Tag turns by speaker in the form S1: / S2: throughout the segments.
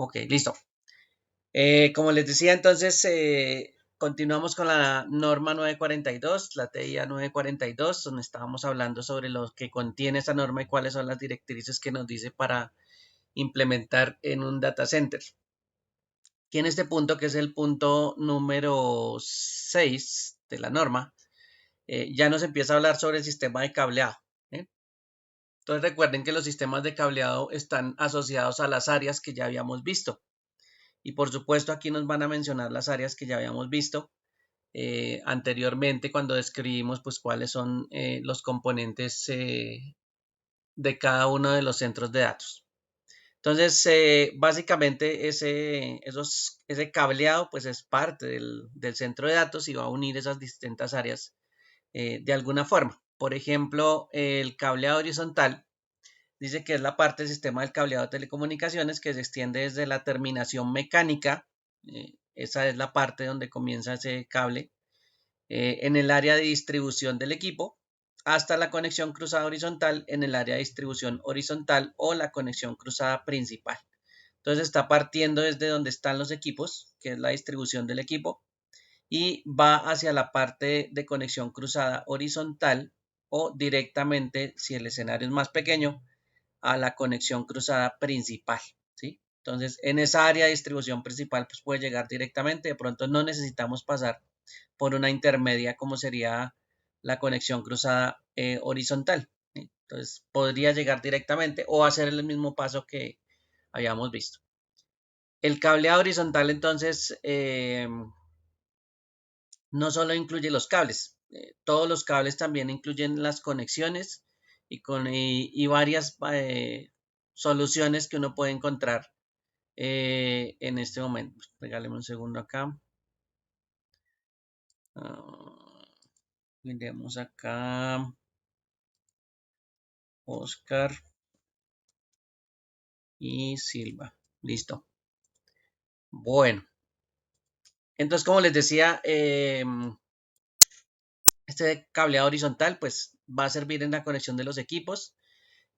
S1: Ok, listo. Como les decía, entonces, continuamos con la norma 942, la TIA 942, donde estábamos hablando sobre lo que contiene esa norma y cuáles son las directrices que nos dice para implementar en un data center. Y en este punto, que es el punto número 6 de la norma, ya nos empieza a hablar sobre el sistema de cableado. ¿eh? Entonces recuerden que los sistemas de cableado están asociados a las áreas que ya habíamos visto. Y por supuesto aquí nos van a mencionar las áreas que ya habíamos visto anteriormente cuando describimos pues cuáles son los componentes de cada uno de los centros de datos. Entonces, básicamente ese cableado pues es parte del centro de datos y va a unir esas distintas áreas de alguna forma. Por ejemplo, el cableado horizontal dice que es la parte del sistema del cableado de telecomunicaciones que se extiende desde la terminación mecánica, esa es la parte donde comienza ese cable, en el área de distribución del equipo, hasta la conexión cruzada horizontal en el área de distribución horizontal o la conexión cruzada principal. Entonces está partiendo desde donde están los equipos, que es la distribución del equipo, y va hacia la parte de conexión cruzada horizontal o directamente, si el escenario es más pequeño, a la conexión cruzada principal, ¿sí? Entonces, en esa área de distribución principal, pues puede llegar directamente. De pronto no necesitamos pasar por una intermedia como sería la conexión cruzada horizontal. ¿sí? Entonces, podría llegar directamente o hacer el mismo paso que habíamos visto. El cableado horizontal, entonces, no solo incluye los cables, todos los cables también incluyen las conexiones y varias soluciones que uno puede encontrar en este momento. Regáleme un segundo acá. Miremos acá. Oscar y Silva. Listo. Bueno. Entonces, como les decía, este cableado horizontal pues va a servir en la conexión de los equipos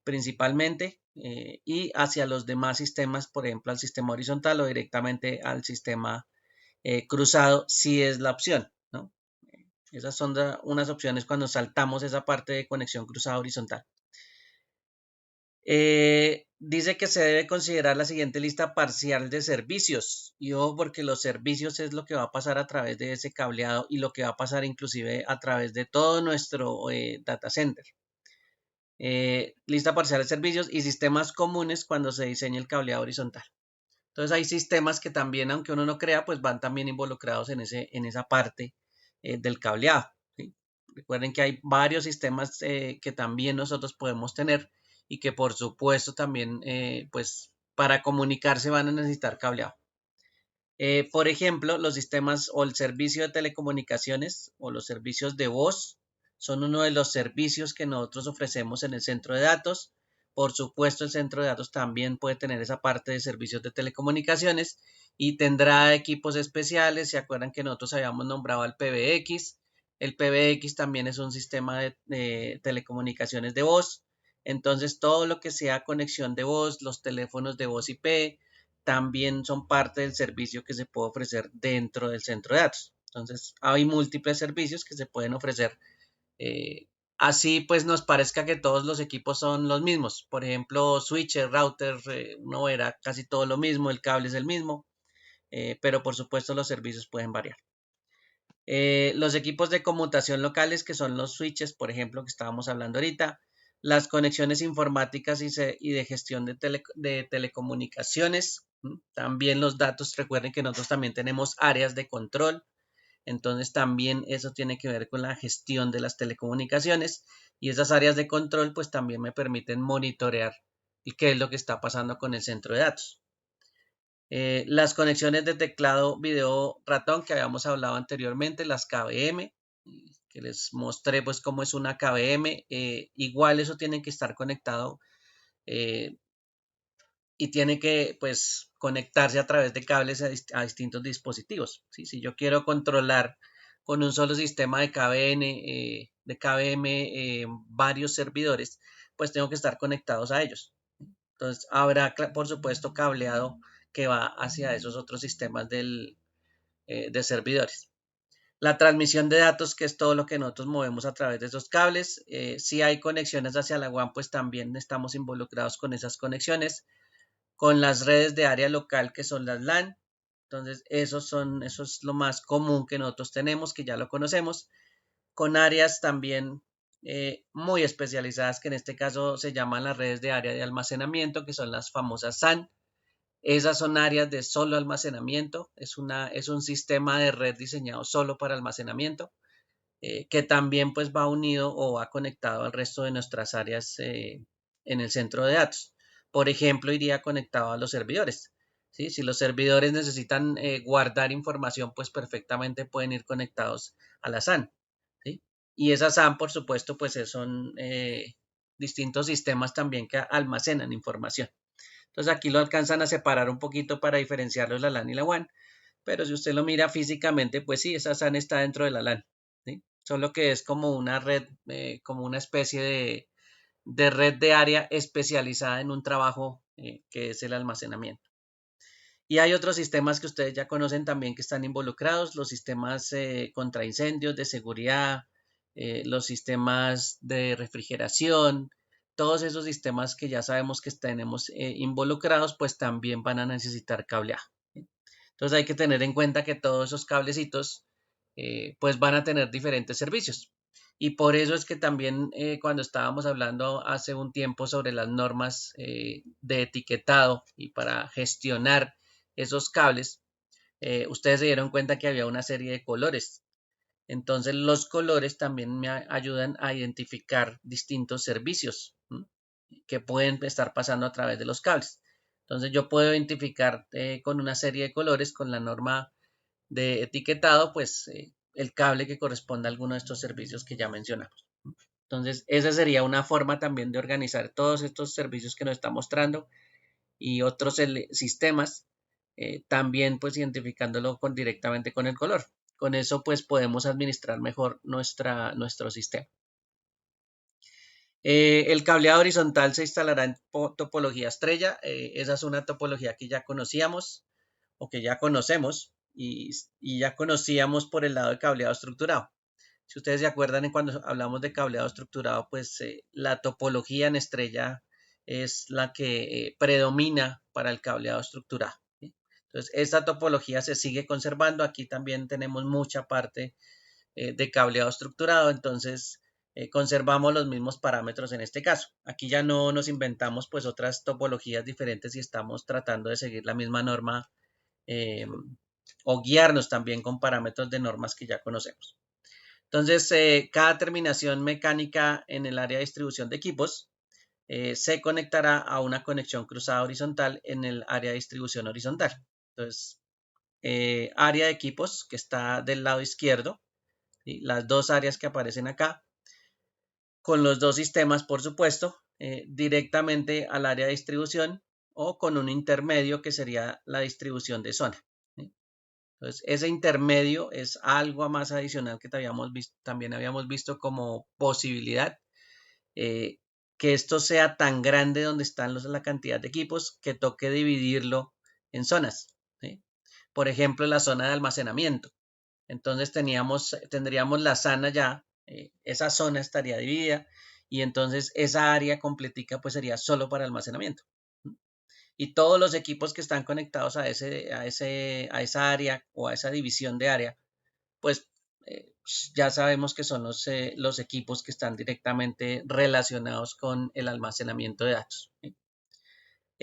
S1: principalmente y hacia los demás sistemas, por ejemplo, al sistema horizontal o directamente al sistema cruzado, si es la opción, ¿no? Esas son unas opciones cuando saltamos esa parte de conexión cruzada horizontal. Dice que se debe considerar la siguiente lista parcial de servicios. Y ojo, porque los servicios es lo que va a pasar a través de ese cableado y lo que va a pasar inclusive a través de todo nuestro data center. Lista parcial de servicios y sistemas comunes cuando se diseña el cableado horizontal. Entonces hay sistemas que también, aunque uno no crea, pues van también involucrados en esa parte del cableado. ¿sí? Recuerden que hay varios sistemas que también nosotros podemos tener y que por supuesto también, pues para comunicarse van a necesitar cableado. Por ejemplo, los sistemas o el servicio de telecomunicaciones o los servicios de voz son uno de los servicios que nosotros ofrecemos en el centro de datos. Por supuesto, el centro de datos también puede tener esa parte de servicios de telecomunicaciones y tendrá equipos especiales. ¿Se acuerdan que nosotros habíamos nombrado al PBX? El PBX también es un sistema de telecomunicaciones de voz. Entonces, todo lo que sea conexión de voz, los teléfonos de voz IP, también son parte del servicio que se puede ofrecer dentro del centro de datos. Entonces, hay múltiples servicios que se pueden ofrecer. Así pues nos parezca que todos los equipos son los mismos. Por ejemplo, switcher, router, uno verá casi todo lo mismo, el cable es el mismo, pero por supuesto los servicios pueden variar. Los equipos de conmutación locales, que son los switches, por ejemplo, que estábamos hablando ahorita, las conexiones informáticas y de gestión de telecomunicaciones, también los datos, recuerden que nosotros también tenemos áreas de control, entonces también eso tiene que ver con la gestión de las telecomunicaciones y esas áreas de control pues también me permiten monitorear qué es lo que está pasando con el centro de datos. Las conexiones de teclado, video, ratón que habíamos hablado anteriormente, las KVM, que les mostré pues cómo es una KVM, igual eso tiene que estar conectado eh, y tiene que pues conectarse a través de cables a distintos dispositivos. ¿sí? Si yo quiero controlar con un solo sistema de KVM varios servidores, pues tengo que estar conectados a ellos. Entonces habrá por supuesto cableado que va hacia esos otros sistemas de servidores. La transmisión de datos, que es todo lo que nosotros movemos a través de esos cables. Si hay conexiones hacia la WAN, pues también estamos involucrados con esas conexiones, con las redes de área local, que son las LAN. Entonces, eso es lo más común que nosotros tenemos, que ya lo conocemos, con áreas también muy especializadas, que en este caso se llaman las redes de área de almacenamiento, que son las famosas SAN. Esas son áreas de solo almacenamiento, es un sistema de red diseñado solo para almacenamiento, que también pues va unido o va conectado al resto de nuestras áreas en el centro de datos. Por ejemplo, iría conectado a los servidores. ¿Sí? Si los servidores necesitan guardar información, pues perfectamente pueden ir conectados a la SAN. ¿Sí? Y esa SAN, por supuesto, pues son distintos sistemas también que almacenan información. Entonces aquí lo alcanzan a separar un poquito para diferenciarlos la LAN y la WAN, pero si usted lo mira físicamente, pues sí, esa SAN está dentro de la LAN, ¿sí? Solo que es como una red, como una especie de red de área especializada en un trabajo que es el almacenamiento. Y hay otros sistemas que ustedes ya conocen también que están involucrados, los sistemas contra incendios, de seguridad, los sistemas de refrigeración, todos esos sistemas que ya sabemos que tenemos involucrados, pues también van a necesitar cableado. Entonces hay que tener en cuenta que todos esos cablecitos pues van a tener diferentes servicios. Y por eso es que también cuando estábamos hablando hace un tiempo sobre las normas de etiquetado y para gestionar esos cables, ustedes se dieron cuenta que había una serie de colores. Entonces los colores también me ayudan a identificar distintos servicios que pueden estar pasando a través de los cables. Entonces yo puedo identificar con una serie de colores, con la norma de etiquetado, pues el cable que corresponde a alguno de estos servicios que ya mencionamos. Entonces esa sería una forma también de organizar todos estos servicios que nos está mostrando y otros sistemas, también pues identificándolo directamente con el color. Con eso pues podemos administrar mejor nuestro sistema. El cableado horizontal se instalará en topología estrella. Esa es una topología que ya conocíamos o que ya conocemos y ya conocíamos por el lado de cableado estructurado. Si ustedes se acuerdan, cuando hablamos de cableado estructurado, pues la topología en estrella es la que predomina para el cableado estructurado, ¿sí? Entonces, esta topología se sigue conservando. Aquí también tenemos mucha parte de cableado estructurado, entonces conservamos los mismos parámetros en este caso. Aquí ya no nos inventamos pues otras topologías diferentes y estamos tratando de seguir la misma norma o guiarnos también con parámetros de normas que ya conocemos. Entonces, cada terminación mecánica en el área de distribución de equipos se conectará a una conexión cruzada horizontal en el área de distribución horizontal. Entonces, área de equipos que está del lado izquierdo, ¿sí? Las dos áreas que aparecen acá, con los dos sistemas, por supuesto, directamente al área de distribución o con un intermedio que sería la distribución de zona, ¿sí? Entonces, ese intermedio es algo más adicional que también habíamos visto como posibilidad, eh, que esto sea tan grande donde están la cantidad de equipos que toque dividirlo en zonas, ¿sí? Por ejemplo, la zona de almacenamiento. Entonces tendríamos la SAN allá, esa zona estaría dividida y entonces esa área completica pues sería solo para almacenamiento. Y todos los equipos que están conectados a esa área o a esa división de área, pues ya sabemos que son los equipos que están directamente relacionados con el almacenamiento de datos, ¿sí?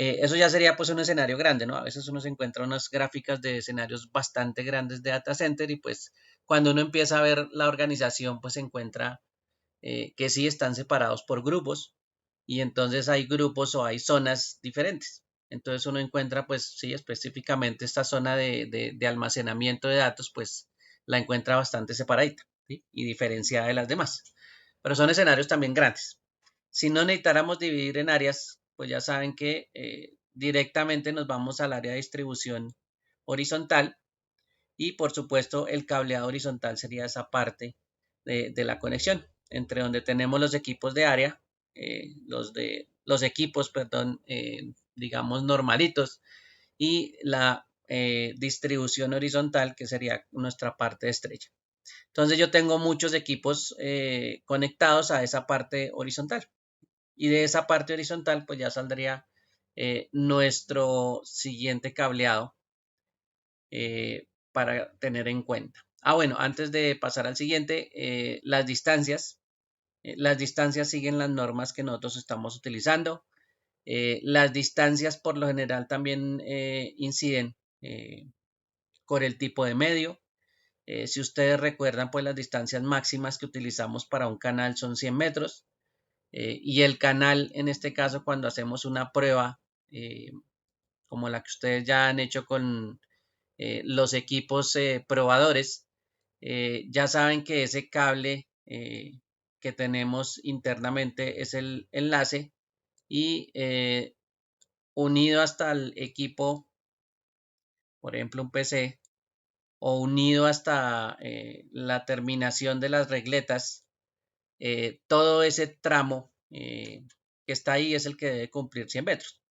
S1: Eso ya sería pues un escenario grande, ¿no? A veces uno se encuentra unas gráficas de escenarios bastante grandes de data center y pues cuando uno empieza a ver la organización pues se encuentra que sí están separados por grupos y entonces hay grupos o hay zonas diferentes. Entonces uno encuentra pues sí específicamente esta zona de almacenamiento de datos pues la encuentra bastante separadita, ¿sí? Y diferenciada de las demás. Pero son escenarios también grandes. Si no necesitáramos dividir en áreas, pues ya saben que directamente nos vamos al área de distribución horizontal y por supuesto el cableado horizontal sería esa parte de la conexión entre donde tenemos los equipos de área, los equipos, perdón, digamos normalitos y la distribución horizontal, que sería nuestra parte de estrella. Entonces yo tengo muchos equipos conectados a esa parte horizontal y de esa parte horizontal pues ya saldría nuestro siguiente cableado para tener en cuenta. Bueno, antes de pasar al siguiente, las distancias. Las distancias siguen las normas que nosotros estamos utilizando. Las distancias por lo general también inciden por el tipo de medio. Si ustedes recuerdan, pues las distancias máximas que utilizamos para un canal son 100 metros. Y el canal, en este caso, cuando hacemos una prueba, como la que ustedes ya han hecho con los equipos probadores, ya saben que ese cable que tenemos internamente es el enlace y unido hasta el equipo, por ejemplo un PC, o unido hasta la terminación de las regletas, todo ese tramo que está ahí es el que debe cumplir 100 metros.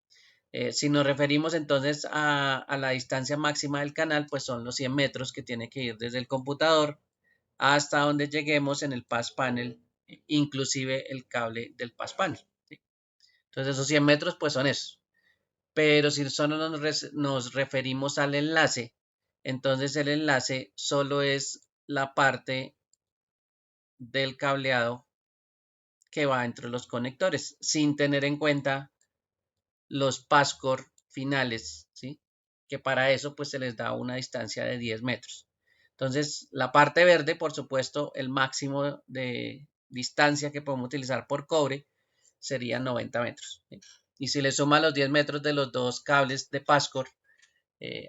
S1: Si nos referimos entonces a la distancia máxima del canal, pues son los 100 metros que tiene que ir desde el computador hasta donde lleguemos en el pass panel, inclusive el cable del pass panel. ¿Sí? Entonces esos 100 metros pues son esos. Pero si solo nos referimos al enlace, entonces el enlace solo es la parte del cableado que va entre los conectores, sin tener en cuenta los passcore finales, ¿sí? Que para eso pues se les da una distancia de 10 metros. Entonces, la parte verde, por supuesto, el máximo de distancia que podemos utilizar por cobre sería 90 metros. ¿Sí? Y si le suma los 10 metros de los dos cables de passcore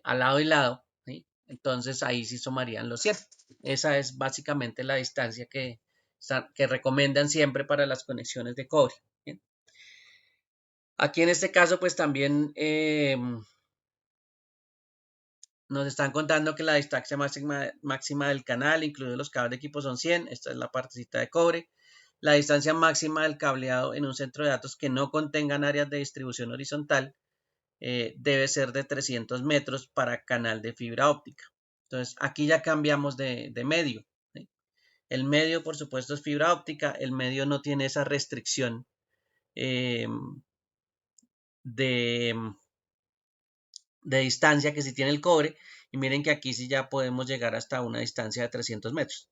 S1: al lado y lado, ¿sí? Entonces ahí sí sumarían los 100. Esa es básicamente la distancia que recomiendan siempre para las conexiones de cobre. ¿Sí? Aquí en este caso, pues también nos están contando que la distancia máxima del canal, incluidos los cables de equipo, son 100. Esta es la partecita de cobre. La distancia máxima del cableado en un centro de datos que no contengan áreas de distribución horizontal debe ser de 300 metros para canal de fibra óptica. Entonces, aquí ya cambiamos de medio. ¿Sí? El medio, por supuesto, es fibra óptica. El medio no tiene esa restricción eh, de de distancia que sí tiene el cobre. Y miren que aquí sí ya podemos llegar hasta una distancia de 300 metros.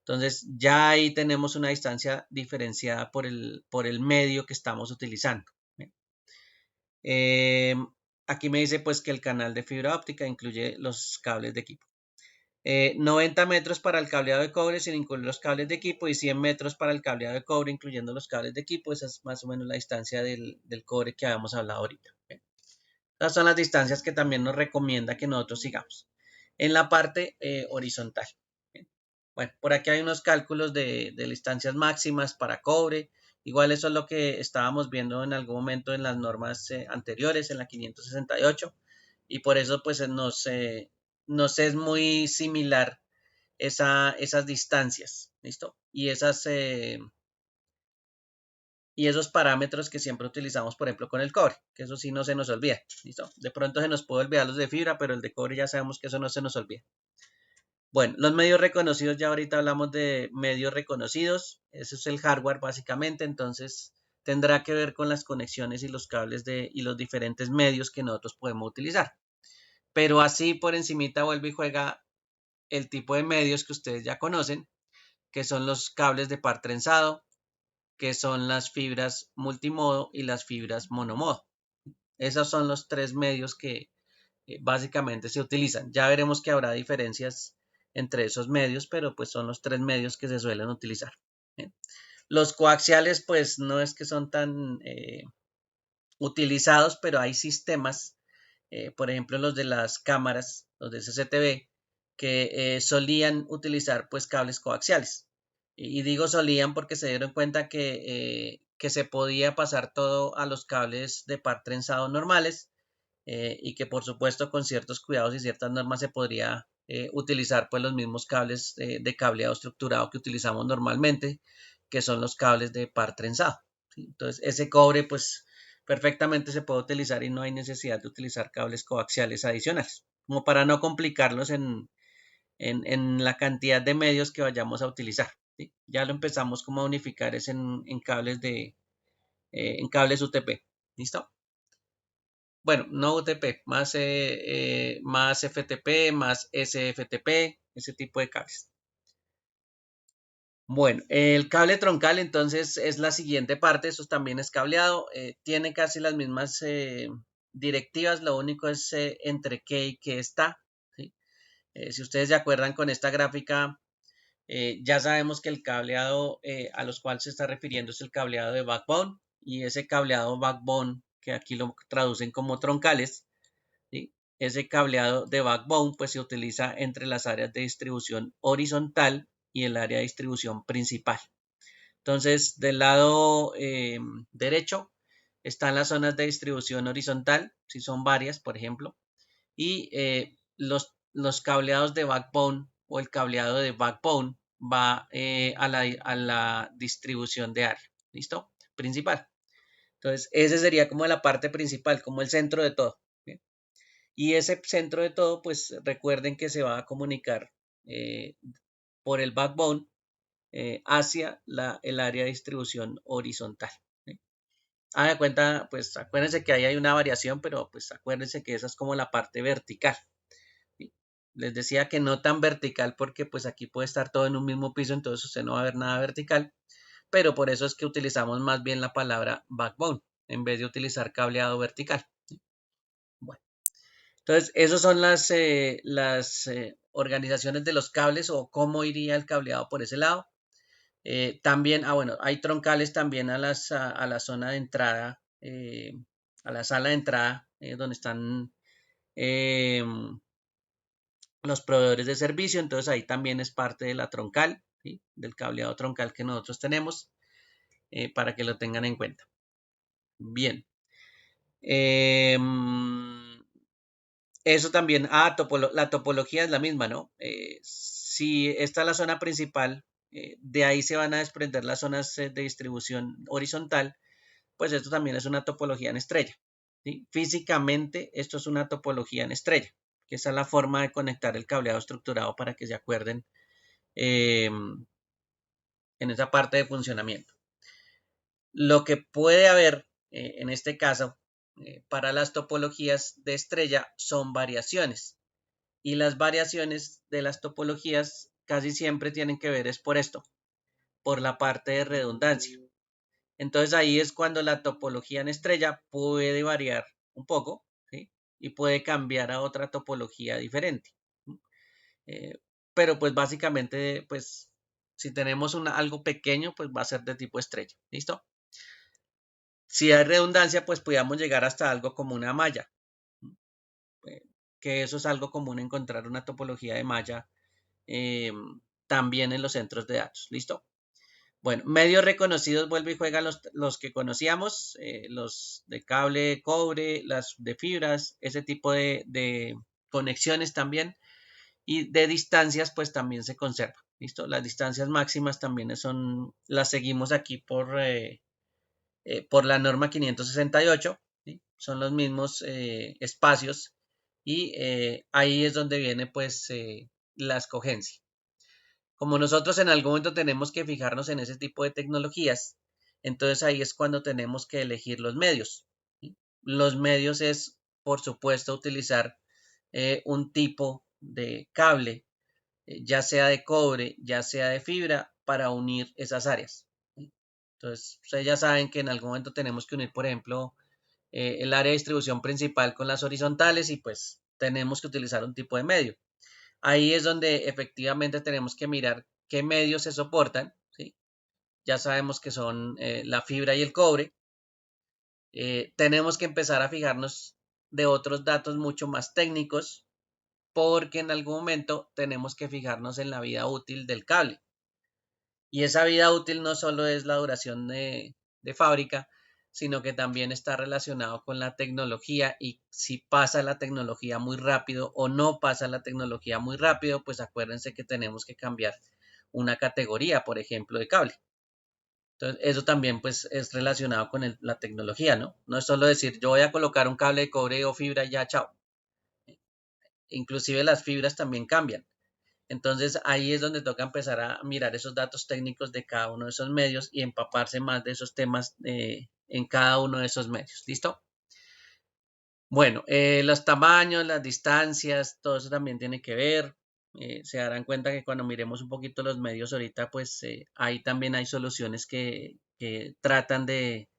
S1: Entonces ya ahí tenemos una distancia diferenciada por el medio que estamos utilizando. Eh, aquí me dice pues que el canal de fibra óptica incluye los cables de equipo. 90 metros para el cableado de cobre sin incluir los cables de equipo y 100 metros para el cableado de cobre incluyendo los cables de equipo. Esa es más o menos la distancia del cobre que habíamos hablado ahorita. Estas son las distancias que también nos recomienda que nosotros sigamos. En la parte horizontal. Bueno, por aquí hay unos cálculos de distancias máximas para cobre. Igual eso es lo que estábamos viendo en algún momento en las normas anteriores, en la 568. Y por eso pues nos es muy similar esas distancias. ¿Listo? Y esos parámetros que siempre utilizamos, por ejemplo, con el cobre, que eso sí no se nos olvida, ¿listo? De pronto se nos puede olvidar los de fibra, pero el de cobre ya sabemos que eso no se nos olvida. Bueno, los medios reconocidos, ya ahorita hablamos de medios reconocidos, eso es el hardware básicamente, entonces tendrá que ver con las conexiones y los cables y los diferentes medios que nosotros podemos utilizar. Pero así por encimita vuelve y juega el tipo de medios que ustedes ya conocen, que son los cables de par trenzado, que son las fibras multimodo y las fibras monomodo. Esos son los tres medios que básicamente se utilizan. Ya veremos que habrá diferencias entre esos medios, pero pues son los tres medios que se suelen utilizar. ¿Bien? Los coaxiales pues no es que son tan utilizados, pero hay sistemas, por ejemplo los de las cámaras, los de CCTV, que solían utilizar pues cables coaxiales. Y digo solían porque se dieron cuenta que se podía pasar todo a los cables de par trenzado normales y que por supuesto con ciertos cuidados y ciertas normas se podría utilizar pues los mismos cables de cableado estructurado que utilizamos normalmente, que son los cables de par trenzado. ¿Sí? Entonces ese cobre pues perfectamente se puede utilizar y no hay necesidad de utilizar cables coaxiales adicionales, como para no complicarlos en la cantidad de medios que vayamos a utilizar. ¿Sí? Ya lo empezamos como a unificar es en cables en cables UTP. ¿Listo? Bueno, no UTP, más FTP, más SFTP, ese tipo de cables. Bueno, el cable troncal entonces es la siguiente parte, eso también es cableado, tiene casi las mismas directivas, lo único es entre qué y qué está. ¿Sí? Si ustedes se acuerdan con esta gráfica, ya sabemos que el cableado a los cuales se está refiriendo es el cableado de backbone y ese cableado backbone, que aquí lo traducen como troncales, ¿sí? Ese cableado de backbone pues se utiliza entre las áreas de distribución horizontal y el área de distribución principal. Entonces, del lado derecho están las zonas de distribución horizontal, si son varias, por ejemplo, y los cableados de backbone o el cableado de backbone va a la distribución de área, ¿listo? Principal. Entonces, ese sería como la parte principal, como el centro de todo. ¿Bien? Y ese centro de todo, pues recuerden que se va a comunicar eh, por el backbone hacia el área de distribución horizontal. ¿Sí? Hagan cuenta, pues acuérdense que ahí hay una variación, pero pues acuérdense que esa es como la parte vertical. ¿Sí? Les decía que no tan vertical porque pues aquí puede estar todo en un mismo piso, entonces usted no va a ver nada vertical, pero por eso es que utilizamos más bien la palabra backbone en vez de utilizar cableado vertical. ¿Sí? Bueno, entonces esas son las organizaciones de los cables o cómo iría el cableado por ese lado. También, bueno, hay troncales también a la zona de entrada, a la sala de entrada, donde están eh, los proveedores de servicio. Entonces ahí también es parte de la troncal, ¿sí? Del cableado troncal que nosotros tenemos, para que lo tengan en cuenta. Bien. Eh, Eso también, la topología es la misma, ¿no? Si esta es la zona principal, de ahí se van a desprender las zonas de distribución horizontal, pues esto también es una topología en estrella. ¿Sí? Físicamente, esto es una topología en estrella, que esa es la forma de conectar el cableado estructurado para que se acuerden eh, en esa parte de funcionamiento. Lo que puede haber en este caso para las topologías de estrella son variaciones. Y las variaciones de las topologías casi siempre tienen que ver es por esto, por la parte de redundancia. Entonces ahí es cuando la topología en estrella puede variar un poco, ¿sí? Y puede cambiar a otra topología diferente. Eh, pero pues básicamente, pues si tenemos algo pequeño, pues va a ser de tipo estrella. ¿Listo? Si hay redundancia, pues podríamos llegar hasta algo como una malla, eh, que eso es algo común encontrar una topología de malla eh, también en los centros de datos. ¿Listo? Bueno, medios reconocidos, vuelve y juega los que conocíamos, los de cable, cobre, las de fibras, ese tipo de conexiones también. Y de distancias, pues también se conserva. ¿Listo? Las distancias máximas también las seguimos aquí por la norma 568. ¿Sí? Son los mismos espacios y ahí es donde viene pues la escogencia. Como nosotros en algún momento tenemos que fijarnos en ese tipo de tecnologías, entonces ahí es cuando tenemos que elegir los medios. ¿Sí? Los medios es, por supuesto, utilizar un tipo de cable, ya sea de cobre, ya sea de fibra, para unir esas áreas. ¿Sí? Entonces, ustedes ya saben que en algún momento tenemos que unir, por ejemplo, el área de distribución principal con las horizontales y pues tenemos que utilizar un tipo de medio. Ahí es donde efectivamente tenemos que mirar qué medios se soportan, ¿sí? Ya sabemos que son la fibra y el cobre. Tenemos que empezar a fijarnos de otros datos mucho más técnicos porque en algún momento tenemos que fijarnos en la vida útil del cable. Y esa vida útil no solo es la duración de fábrica, sino que también está relacionado con la tecnología y si pasa la tecnología muy rápido o no pasa la tecnología muy rápido, pues acuérdense que tenemos que cambiar una categoría, por ejemplo, de cable. Entonces, eso también pues es relacionado con la tecnología, ¿no? No es solo decir, yo voy a colocar un cable de cobre o fibra y ya, chao. Inclusive las fibras también cambian. Entonces ahí es donde toca empezar a mirar esos datos técnicos de cada uno de esos medios y empaparse más de esos temas en cada uno de esos medios. ¿Listo? Bueno, los tamaños, las distancias, todo eso también tiene que ver. Se darán cuenta que cuando miremos un poquito los medios ahorita, pues ahí también hay soluciones que tratan de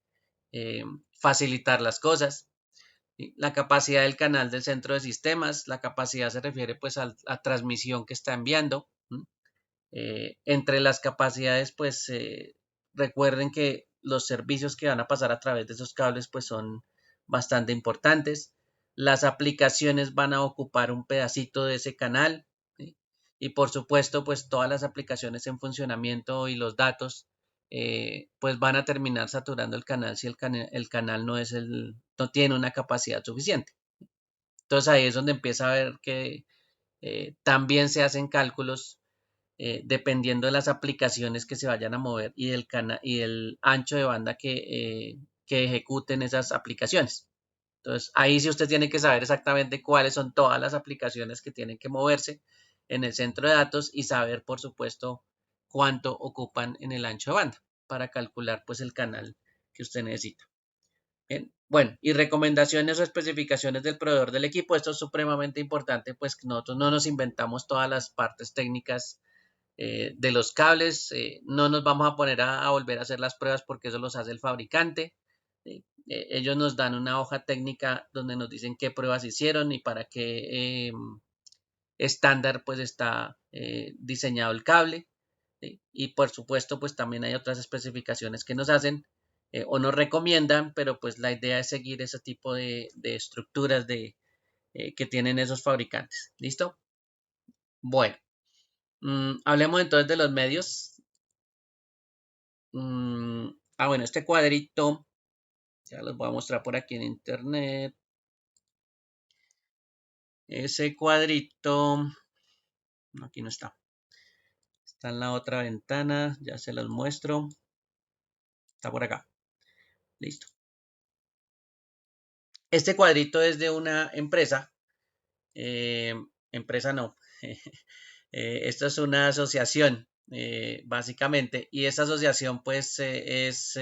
S1: eh, facilitar las cosas. ¿Sí? La capacidad del canal del centro de sistemas, la capacidad se refiere pues a la transmisión que está enviando. ¿Sí? Entre las capacidades, pues recuerden que los servicios que van a pasar a través de esos cables, pues son bastante importantes. Las aplicaciones van a ocupar un pedacito de ese canal. ¿Sí? Y por supuesto, pues todas las aplicaciones en funcionamiento y los datos, pues van a terminar saturando el canal si el canal no tiene una capacidad suficiente. Entonces ahí es donde empieza a ver que también se hacen cálculos dependiendo de las aplicaciones que se vayan a mover y el ancho de banda que ejecuten esas aplicaciones. Entonces, ahí sí usted tiene que saber exactamente cuáles son todas las aplicaciones que tienen que moverse en el centro de datos y saber, por supuesto, cuánto ocupan en el ancho de banda para calcular pues el canal que usted necesita. Bien. Bueno, y recomendaciones o especificaciones del proveedor del equipo. Esto es supremamente importante, pues que nosotros no nos inventamos todas las partes técnicas de los cables. No nos vamos a poner a volver a hacer las pruebas porque eso los hace el fabricante. Ellos nos dan una hoja técnica donde nos dicen qué pruebas hicieron y para qué estándar pues está diseñado el cable. ¿Sí? Y por supuesto pues también hay otras especificaciones que nos hacen o nos recomiendan, pero pues la idea es seguir ese tipo de estructuras que tienen esos fabricantes. ¿Listo? Bueno, hablemos entonces de los medios. Bueno, este cuadrito, ya los voy a mostrar por aquí en internet. Ese cuadrito, no, aquí no está. Está en la otra ventana, ya se los muestro. Está por acá. Listo. Este cuadrito es de una empresa. eh, Empresa no. Esto es una asociación, básicamente. Y esa asociación, pues, es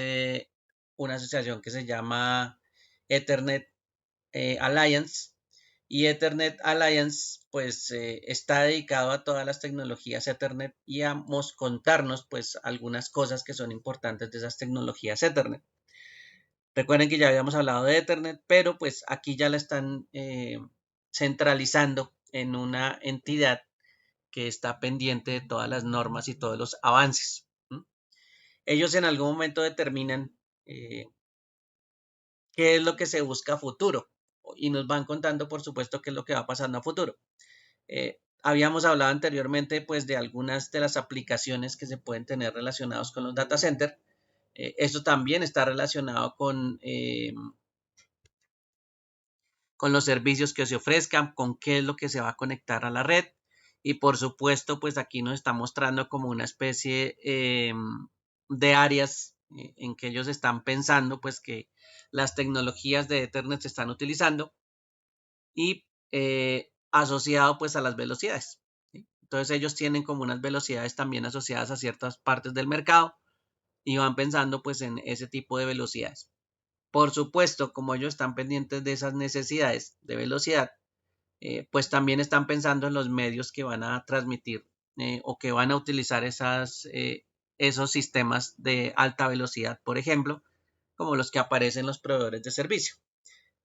S1: una asociación que se llama Ethernet Alliance. Y Ethernet Alliance pues está dedicado a todas las tecnologías Ethernet y a contarnos pues algunas cosas que son importantes de esas tecnologías Ethernet. Recuerden que ya habíamos hablado de Ethernet, pero pues aquí ya la están centralizando en una entidad que está pendiente de todas las normas y todos los avances. ¿Mm? Ellos en algún momento determinan qué es lo que se busca a futuro y nos van contando, por supuesto, qué es lo que va pasando a futuro. Habíamos hablado anteriormente pues de algunas de las aplicaciones que se pueden tener relacionados con los data centers. Esto también está relacionado con los servicios que se ofrezcan, con qué es lo que se va a conectar a la red. Y por supuesto, pues aquí nos está mostrando como una especie de áreas en que ellos están pensando pues que las tecnologías de Ethernet se están utilizando y asociado pues a las velocidades. ¿Sí? Entonces ellos tienen como unas velocidades también asociadas a ciertas partes del mercado y van pensando pues en ese tipo de velocidades. Por supuesto, como ellos están pendientes de esas necesidades de velocidad, pues también están pensando en los medios que van a transmitir o que van a utilizar esos sistemas de alta velocidad, por ejemplo, como los que aparecen en los proveedores de servicio.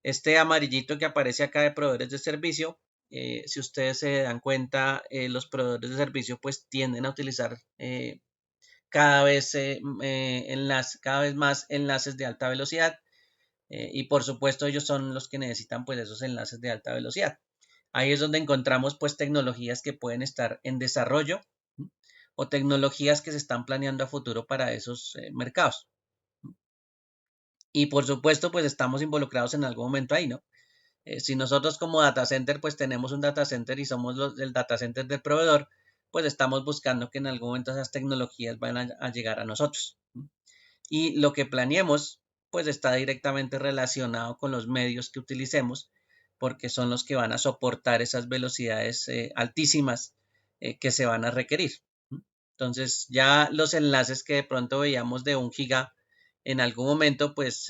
S1: Este amarillito que aparece acá de proveedores de servicio, si ustedes se dan cuenta, los proveedores de servicio pues tienden a utilizar cada vez más enlaces de alta velocidad y por supuesto ellos son los que necesitan pues esos enlaces de alta velocidad. Ahí es donde encontramos pues tecnologías que pueden estar en desarrollo o tecnologías que se están planeando a futuro para esos mercados. Y por supuesto pues estamos involucrados en algún momento ahí, ¿no? Si nosotros como data center pues tenemos un data center y somos el data center del proveedor, pues estamos buscando que en algún momento esas tecnologías van a llegar a nosotros. y lo que planeemos pues está directamente relacionado con los medios que utilicemos, porque son los que van a soportar esas velocidades altísimas que se van a requerir. Entonces ya los enlaces que de pronto veíamos de 1 giga en algún momento, pues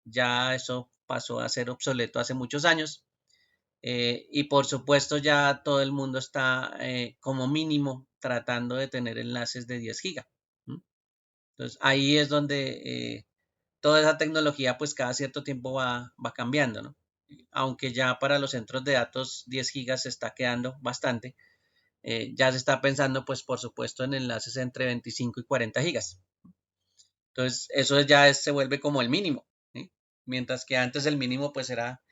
S1: ya eso pasó a ser obsoleto hace muchos años. Y por supuesto ya todo el mundo está como mínimo tratando de tener enlaces de 10 gigas. Entonces ahí es donde toda esa tecnología pues cada cierto tiempo va cambiando, ¿no? Aunque ya para los centros de datos 10 gigas se está quedando bastante, ya se está pensando pues por supuesto en enlaces entre 25 y 40 gigas. Entonces eso ya se vuelve como el mínimo, ¿sí? Mientras que antes el mínimo pues era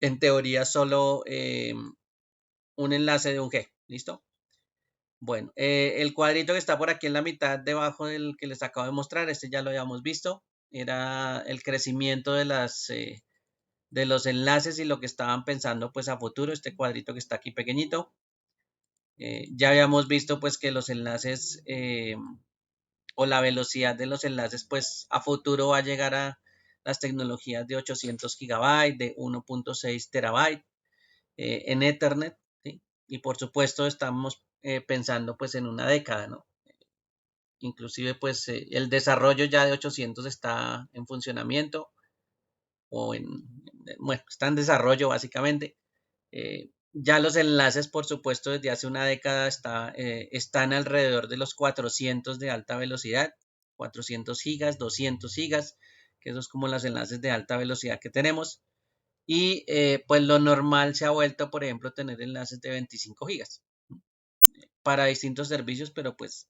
S1: en teoría solo un enlace de 1 G, ¿listo? Bueno, el cuadrito que está por aquí en la mitad debajo del que les acabo de mostrar, este ya lo habíamos visto, era el crecimiento de los enlaces y lo que estaban pensando pues a futuro, este cuadrito que está aquí pequeñito. Ya habíamos visto pues que los enlaces o la velocidad de los enlaces pues a futuro va a llegar a las tecnologías de 800 gigabytes, de 1.6 terabytes en Ethernet, ¿sí? Y por supuesto estamos pensando pues en una década, ¿no? Inclusive pues el desarrollo ya de 800 está en funcionamiento o bueno, está en desarrollo básicamente. Ya los enlaces, por supuesto, desde hace una década están alrededor de los 400 de alta velocidad, 400 gigas, 200 gigas, que esos como los enlaces de alta velocidad que tenemos. Y pues lo normal se ha vuelto, por ejemplo, tener enlaces de 25 gigas para distintos servicios, pero pues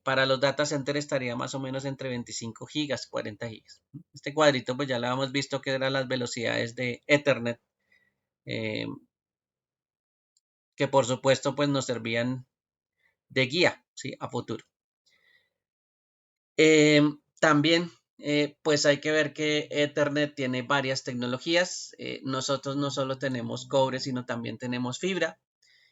S1: para los data centers estaría más o menos entre 25 gigas, 40 gigas. Este cuadrito pues ya lo habíamos visto que eran las velocidades de Ethernet, eh, que por supuesto pues nos servían de guía, ¿sí? A futuro. También pues hay que ver que Ethernet tiene varias tecnologías. Nosotros no solo tenemos cobre, sino también tenemos fibra.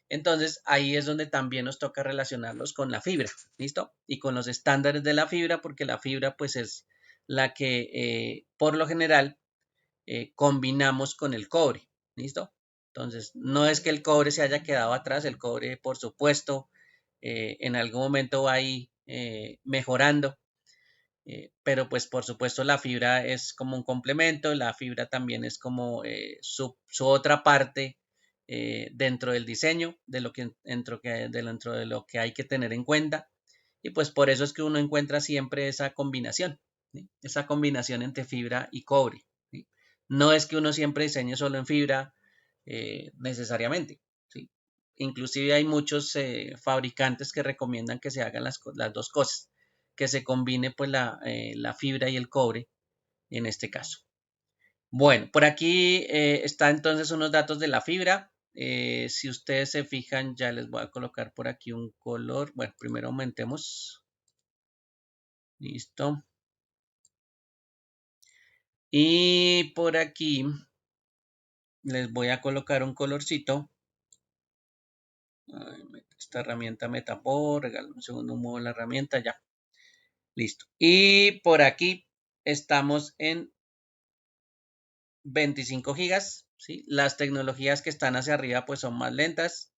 S1: Entonces ahí es donde también nos toca relacionarlos con la fibra, ¿listo? Y con los estándares de la fibra, porque la fibra pues es la que por lo general combinamos con el cobre, ¿listo? Entonces no es que el cobre se haya quedado atrás, el cobre por supuesto en algún momento va a ir mejorando, pero pues por supuesto la fibra es como un complemento, la fibra también es como su otra parte dentro del diseño, de lo que, dentro de lo que hay que tener en cuenta. Y pues por eso es que uno encuentra siempre esa combinación, ¿sí? Esa combinación entre fibra y cobre, ¿sí? No es que uno siempre diseñe solo en fibra necesariamente, ¿sí? Inclusive hay muchos fabricantes que recomiendan que se hagan las dos cosas, que se combine pues la fibra y el cobre en este caso. Bueno, por aquí está entonces unos datos de la fibra. Si ustedes se fijan, ya les voy a colocar por aquí un color. Bueno, primero aumentemos. Listo. Y por aquí les voy a colocar un colorcito. Ay, esta herramienta me tapó. Regálame un segundo, muevo la herramienta ya. Listo. Y por aquí estamos en 25 gigas, ¿sí? Las tecnologías que están hacia arriba pues son más lentas.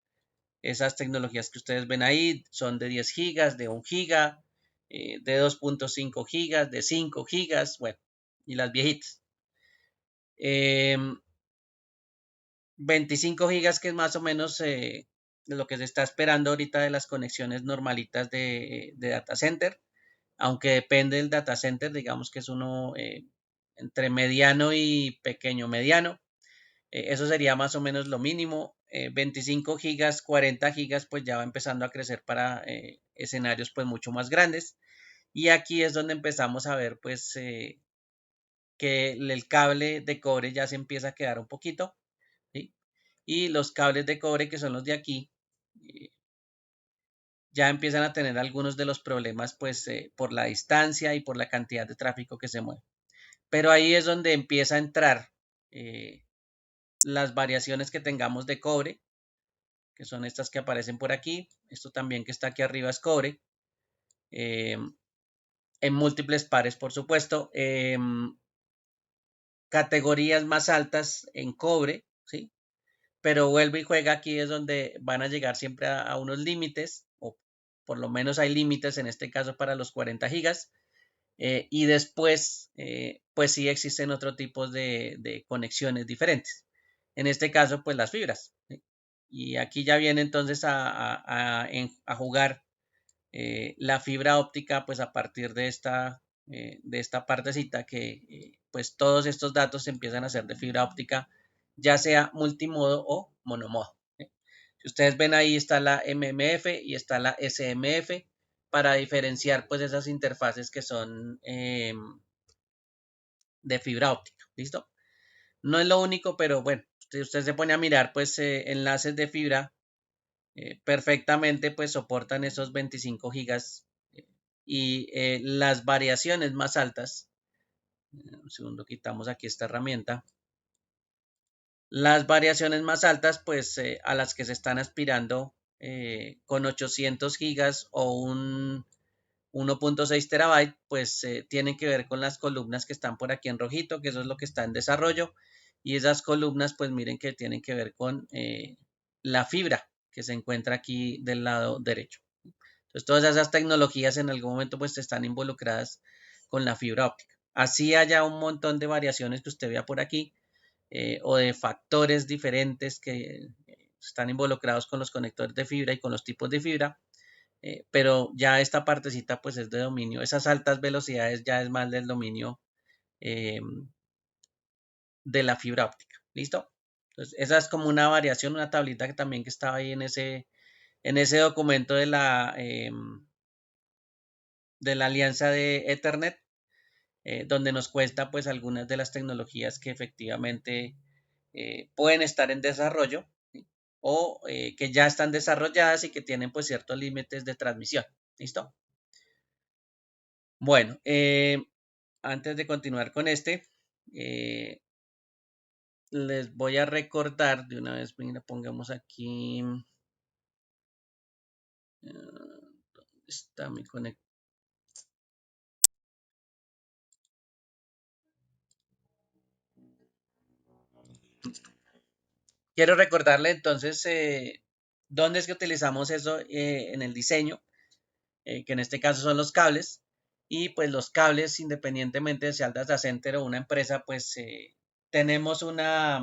S1: Esas tecnologías que ustedes ven ahí son de 10 gigas, de 1 giga, de 2.5 gigas, de 5 gigas, bueno, y las viejitas. 25 gigas que es más o menos de lo que se está esperando ahorita de las conexiones normalitas de data center, aunque depende del data center, digamos que es uno entre mediano y pequeño mediano. Eso sería más o menos lo mínimo. 25 gigas, 40 gigas, pues ya va empezando a crecer para escenarios pues mucho más grandes. Y aquí es donde empezamos a ver pues que el cable de cobre ya se empieza a quedar un poquito, ¿sí? Y los cables de cobre que son los de aquí eh, ya empiezan a tener algunos de los problemas pues por la distancia y por la cantidad de tráfico que se mueve. Pero ahí es donde empieza a entrar las variaciones que tengamos de cobre, que son estas que aparecen por aquí. Esto también que está aquí arriba es cobre. Eh, en múltiples pares, por supuesto, categorías más altas en cobre, ¿sí? Pero vuelve y juega, aquí es donde van a llegar siempre a unos límites, o por lo menos hay límites en este caso para los 40 gigas, y después, pues sí existen otro tipo de conexiones diferentes. En este caso, pues las fibras, ¿sí? Y aquí ya viene entonces a jugar la fibra óptica, pues a partir de esta partecita que pues todos estos datos se empiezan a hacer de fibra óptica, ya sea multimodo o monomodo. ¿Sí? Si ustedes ven ahí está la MMF y está la SMF para diferenciar pues esas interfaces que son de fibra óptica. ¿Listo? No es lo único, pero bueno, usted se pone a mirar pues enlaces de fibra perfectamente pues soportan esos 25 gigas y las variaciones más altas, un segundo, quitamos aquí esta herramienta, las variaciones más altas pues a las que se están aspirando con 800 gigas o un 1.6 terabyte pues tienen que ver con las columnas que están por aquí en rojito, que eso es lo que está en desarrollo, y esas columnas pues miren que tienen que ver con la fibra que se encuentra aquí del lado derecho. Entonces, todas esas tecnologías en algún momento pues están involucradas con la fibra óptica. Así haya un montón de variaciones que usted vea por aquí o de factores diferentes que están involucrados con los conectores de fibra y con los tipos de fibra, pero ya esta partecita pues es de dominio. Esas altas velocidades ya es más del dominio eh, de la fibra óptica. ¿Listo? Entonces, esa es como una variación, una tablita que también que estaba ahí en ese documento de la alianza de Ethernet, donde nos cuesta pues algunas de las tecnologías que efectivamente pueden estar en desarrollo, ¿sí? O que ya están desarrolladas y que tienen pues ciertos límites de transmisión. ¿Listo? Bueno, antes de continuar con les voy a recordar de una vez, mira, pongamos aquí, está mi conector. Quiero recordarle entonces dónde es que utilizamos eso en el diseño, que en este caso son los cables, y pues los cables, independientemente de sea el data center o una empresa, pues tenemos una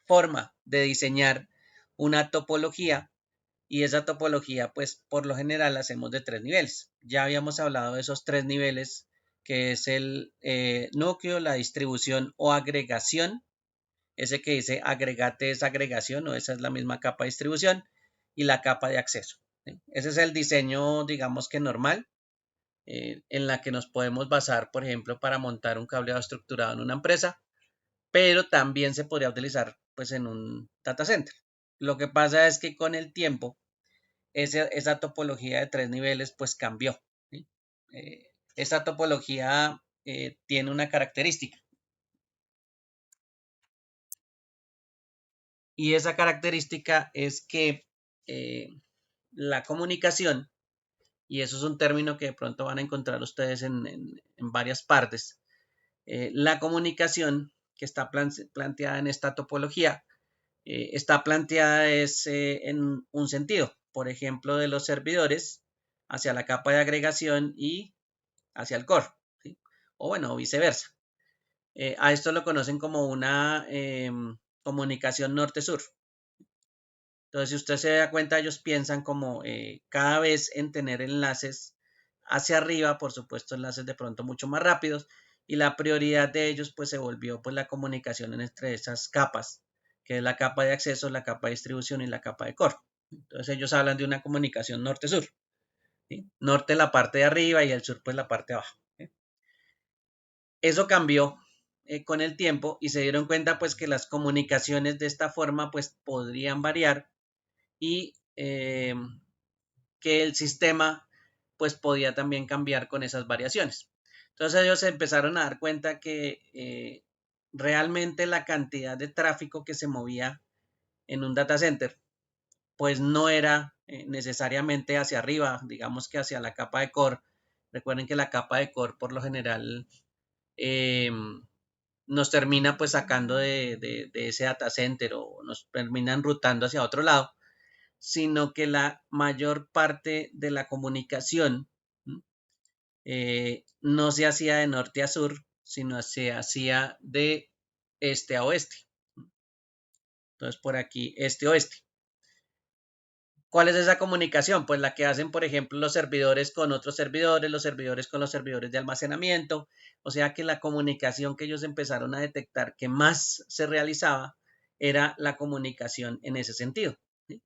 S1: forma de diseñar una topología, y esa topología pues por lo general la hacemos de 3 niveles. Ya habíamos hablado de esos 3 niveles, que es el núcleo, la distribución o agregación. Ese que dice agregate es agregación, o esa es la misma capa de distribución, y la capa de acceso. ¿Sí? Ese es el diseño, digamos que normal, en la que nos podemos basar, por ejemplo, para montar un cableado estructurado en una empresa, pero también se podría utilizar pues en un data center. Lo que pasa es que con el tiempo esa topología de 3 niveles pues cambió. ¿Sí? Esta topología tiene una característica, y esa característica es que eh, la comunicación, y eso es un término que de pronto van a encontrar ustedes en varias partes, la comunicación que está planteada en esta topología está planteada es en un sentido, por ejemplo, de los servidores hacia la capa de agregación y hacia el core, ¿sí? O bueno, viceversa. A esto lo conocen como una comunicación norte-sur. Entonces, si usted se da cuenta, ellos piensan como cada vez en tener enlaces hacia arriba, por supuesto, enlaces de pronto mucho más rápidos, y la prioridad de ellos pues se volvió pues la comunicación entre esas capas, que es la capa de acceso, la capa de distribución y la capa de core. Entonces, ellos hablan de una comunicación norte-sur, ¿sí? Norte la parte de arriba y el sur pues la parte de abajo, ¿sí? Eso cambió con el tiempo, y se dieron cuenta pues que las comunicaciones de esta forma pues podrían variar, y que el sistema pues podía también cambiar con esas variaciones. Entonces ellos se empezaron a dar cuenta que realmente la cantidad de tráfico que se movía en un data center pues no era necesariamente hacia arriba, digamos que hacia la capa de core, Recuerden que la capa de core por lo general nos termina pues sacando de ese data center o nos terminan rutando hacia otro lado, sino que la mayor parte de la comunicación no se hacía de norte a sur, sino se hacía de este a oeste. Entonces por aquí este-oeste. ¿Cuál es esa comunicación? Pues la que hacen, por ejemplo, los servidores con otros servidores, los servidores con los servidores de almacenamiento. O sea que la comunicación que ellos empezaron a detectar que más se realizaba era la comunicación en ese sentido. ¿Sí?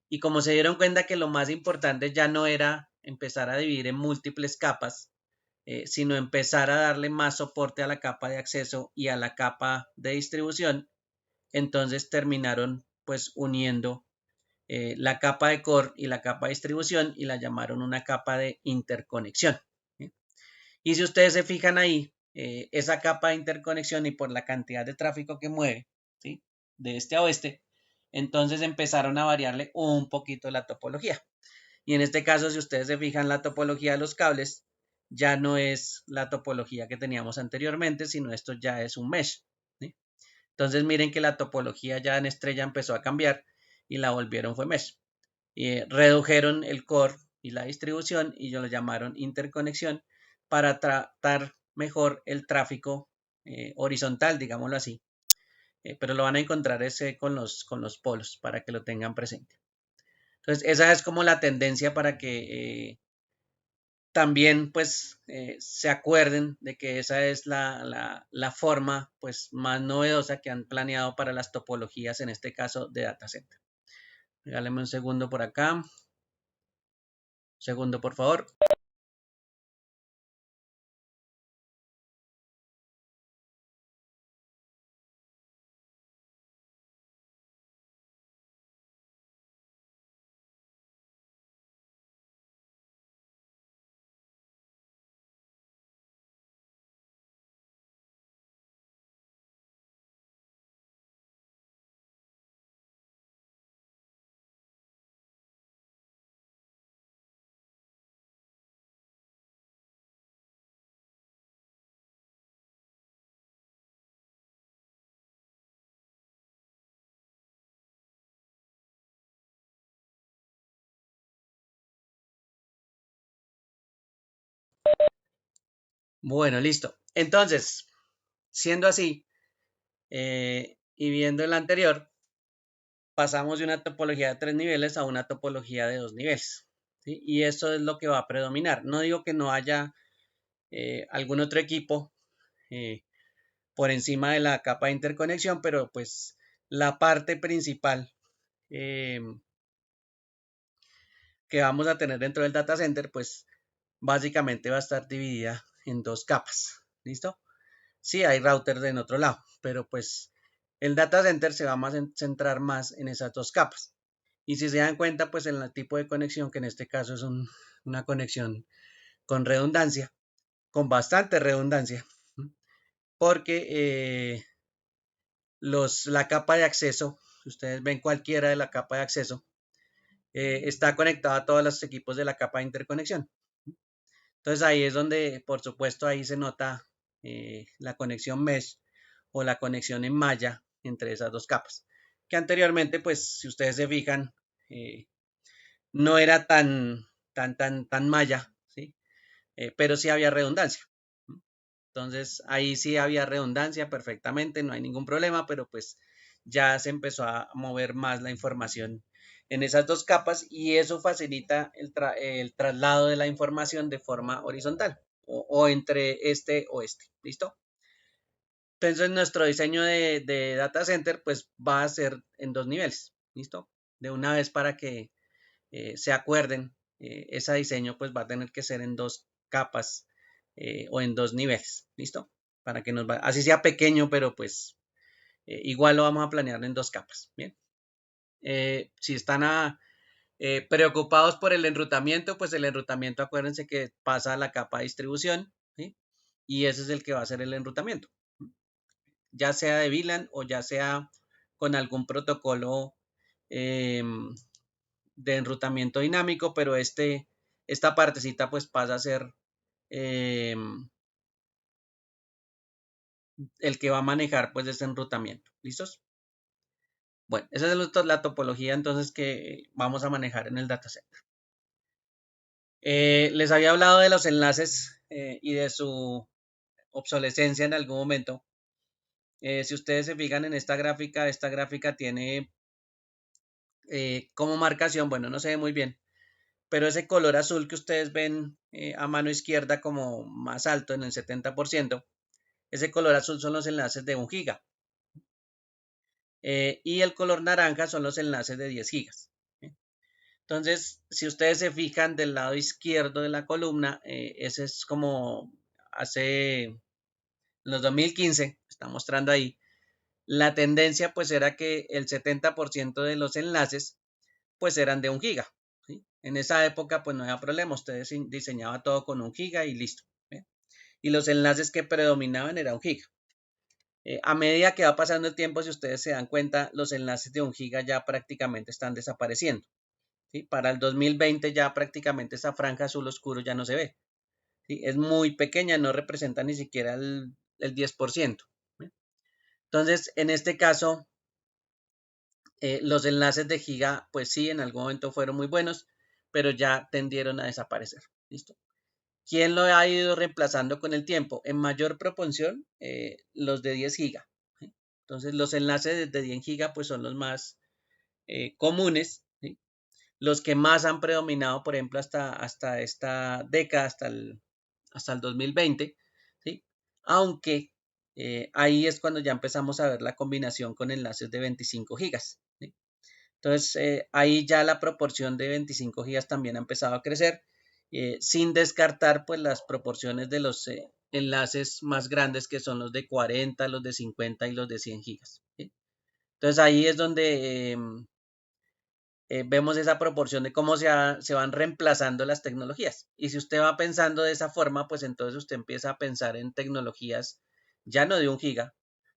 S1: Y como se dieron cuenta que lo más importante ya no era empezar a dividir en múltiples capas, sino empezar a darle más soporte a la capa de acceso y a la capa de distribución, entonces terminaron pues uniendo la capa de core y la capa de distribución y la llamaron una capa de interconexión. ¿Sí? Y si ustedes se fijan ahí, esa capa de interconexión y por la cantidad de tráfico que mueve, ¿sí? De este a oeste, entonces empezaron a variarle un poquito la topología. Y en este caso, si ustedes se fijan, la topología de los cables ya no es la topología que teníamos anteriormente, sino esto ya es un mesh. ¿Sí? Entonces miren que la topología ya en estrella empezó a cambiar y la volvieron fue mesh. Redujeron el core y la distribución y lo llamaron interconexión para tratar mejor el tráfico horizontal, digámoslo así. Pero lo van a encontrar ese con los polos para que lo tengan presente. Entonces, esa es como la tendencia para que también pues se acuerden de que esa es la forma pues más novedosa que han planeado para las topologías, en este caso de data center. Regáleme un segundo por acá. Un segundo, por favor. Bueno, listo. Entonces, siendo así y viendo el anterior, pasamos de una topología de 3 niveles a una topología de 2 niveles. ¿Sí? Y eso es lo que va a predominar. No digo que no haya algún otro equipo eh, por encima de la capa de interconexión, pero pues la parte principal eh, que vamos a tener dentro del data center, pues básicamente va a estar dividida en dos capas. ¿Listo? Sí, hay routers en otro lado, pero pues el data center se va a centrar más en esas dos capas. Y si se dan cuenta, pues en el tipo de conexión, que en este caso es una conexión con redundancia, con bastante redundancia, porque la capa de acceso, si ustedes ven cualquiera de la capa de acceso, está conectada a todos los equipos de la capa de interconexión. Entonces ahí es donde, por supuesto, ahí se nota la conexión mesh o la conexión en malla entre esas dos capas. Que anteriormente, pues, si ustedes se fijan, eh, no era tan malla, ¿sí? Pero sí había redundancia. Entonces ahí sí había redundancia perfectamente, no hay ningún problema, pero pues ya se empezó a mover más la información en esas dos capas y eso facilita el traslado de la información de forma horizontal o entre este o este. ¿Listo? Entonces nuestro diseño de data center pues va a ser en dos niveles. ¿Listo? De una vez para que se acuerden, ese diseño pues va a tener que ser en dos capas o en dos niveles. ¿Listo? Para que así sea pequeño, pero pues igual lo vamos a planear en dos capas. Bien. Si están preocupados por el enrutamiento, pues el enrutamiento, acuérdense que pasa a la capa de distribución, ¿sí? Y ese es el que va a ser el enrutamiento, ya sea de VLAN o ya sea con algún protocolo eh, de enrutamiento dinámico, pero esta partecita pues pasa a ser el que va a manejar pues ese enrutamiento. ¿Listos? Bueno, esa es la topología entonces que vamos a manejar en el dataset. Les había hablado de los enlaces y de su obsolescencia en algún momento. Si ustedes se fijan en esta gráfica tiene como marcación, bueno, no se ve muy bien, pero ese color azul que ustedes ven a mano izquierda como más alto en el 70%, ese color azul son los enlaces de 1 giga. Y el color naranja son los enlaces de 10 gigas. Entonces, si ustedes se fijan del lado izquierdo de la columna, ese es como hace los 2015, está mostrando ahí, la tendencia pues era que el 70% de los enlaces pues eran de 1 giga. ¿Sí? En esa época pues no había problema, usted diseñaba todo con 1 giga y listo. ¿sí? Y los enlaces que predominaban era 1 giga. A medida que va pasando el tiempo, si ustedes se dan cuenta, los enlaces de 1 giga ya prácticamente están desapareciendo. ¿sí? Para el 2020 ya prácticamente esa franja azul oscuro ya no se ve. ¿sí? Es muy pequeña, no representa ni siquiera el 10%. ¿sí? Entonces, en este caso, los enlaces de giga, pues sí, en algún momento fueron muy buenos, pero ya tendieron a desaparecer. ¿Listo? ¿Quién lo ha ido reemplazando con el tiempo? En mayor proporción, los de 10 giga. ¿sí? Entonces, los enlaces de 10 giga, pues son los más comunes, ¿sí? Los que más han predominado, por ejemplo, hasta esta década, hasta el 2020, ¿sí? Aunque ahí es cuando ya empezamos a ver la combinación con enlaces de 25 gigas. ¿sí? Entonces, ahí ya la proporción de 25 gigas también ha empezado a crecer, sin descartar pues las proporciones de los enlaces más grandes que son los de 40, los de 50 y los de 100 gigas. ¿sí? Entonces, ahí es donde vemos esa proporción de cómo se van reemplazando las tecnologías. Y si usted va pensando de esa forma, pues entonces usted empieza a pensar en tecnologías ya no de 1 giga,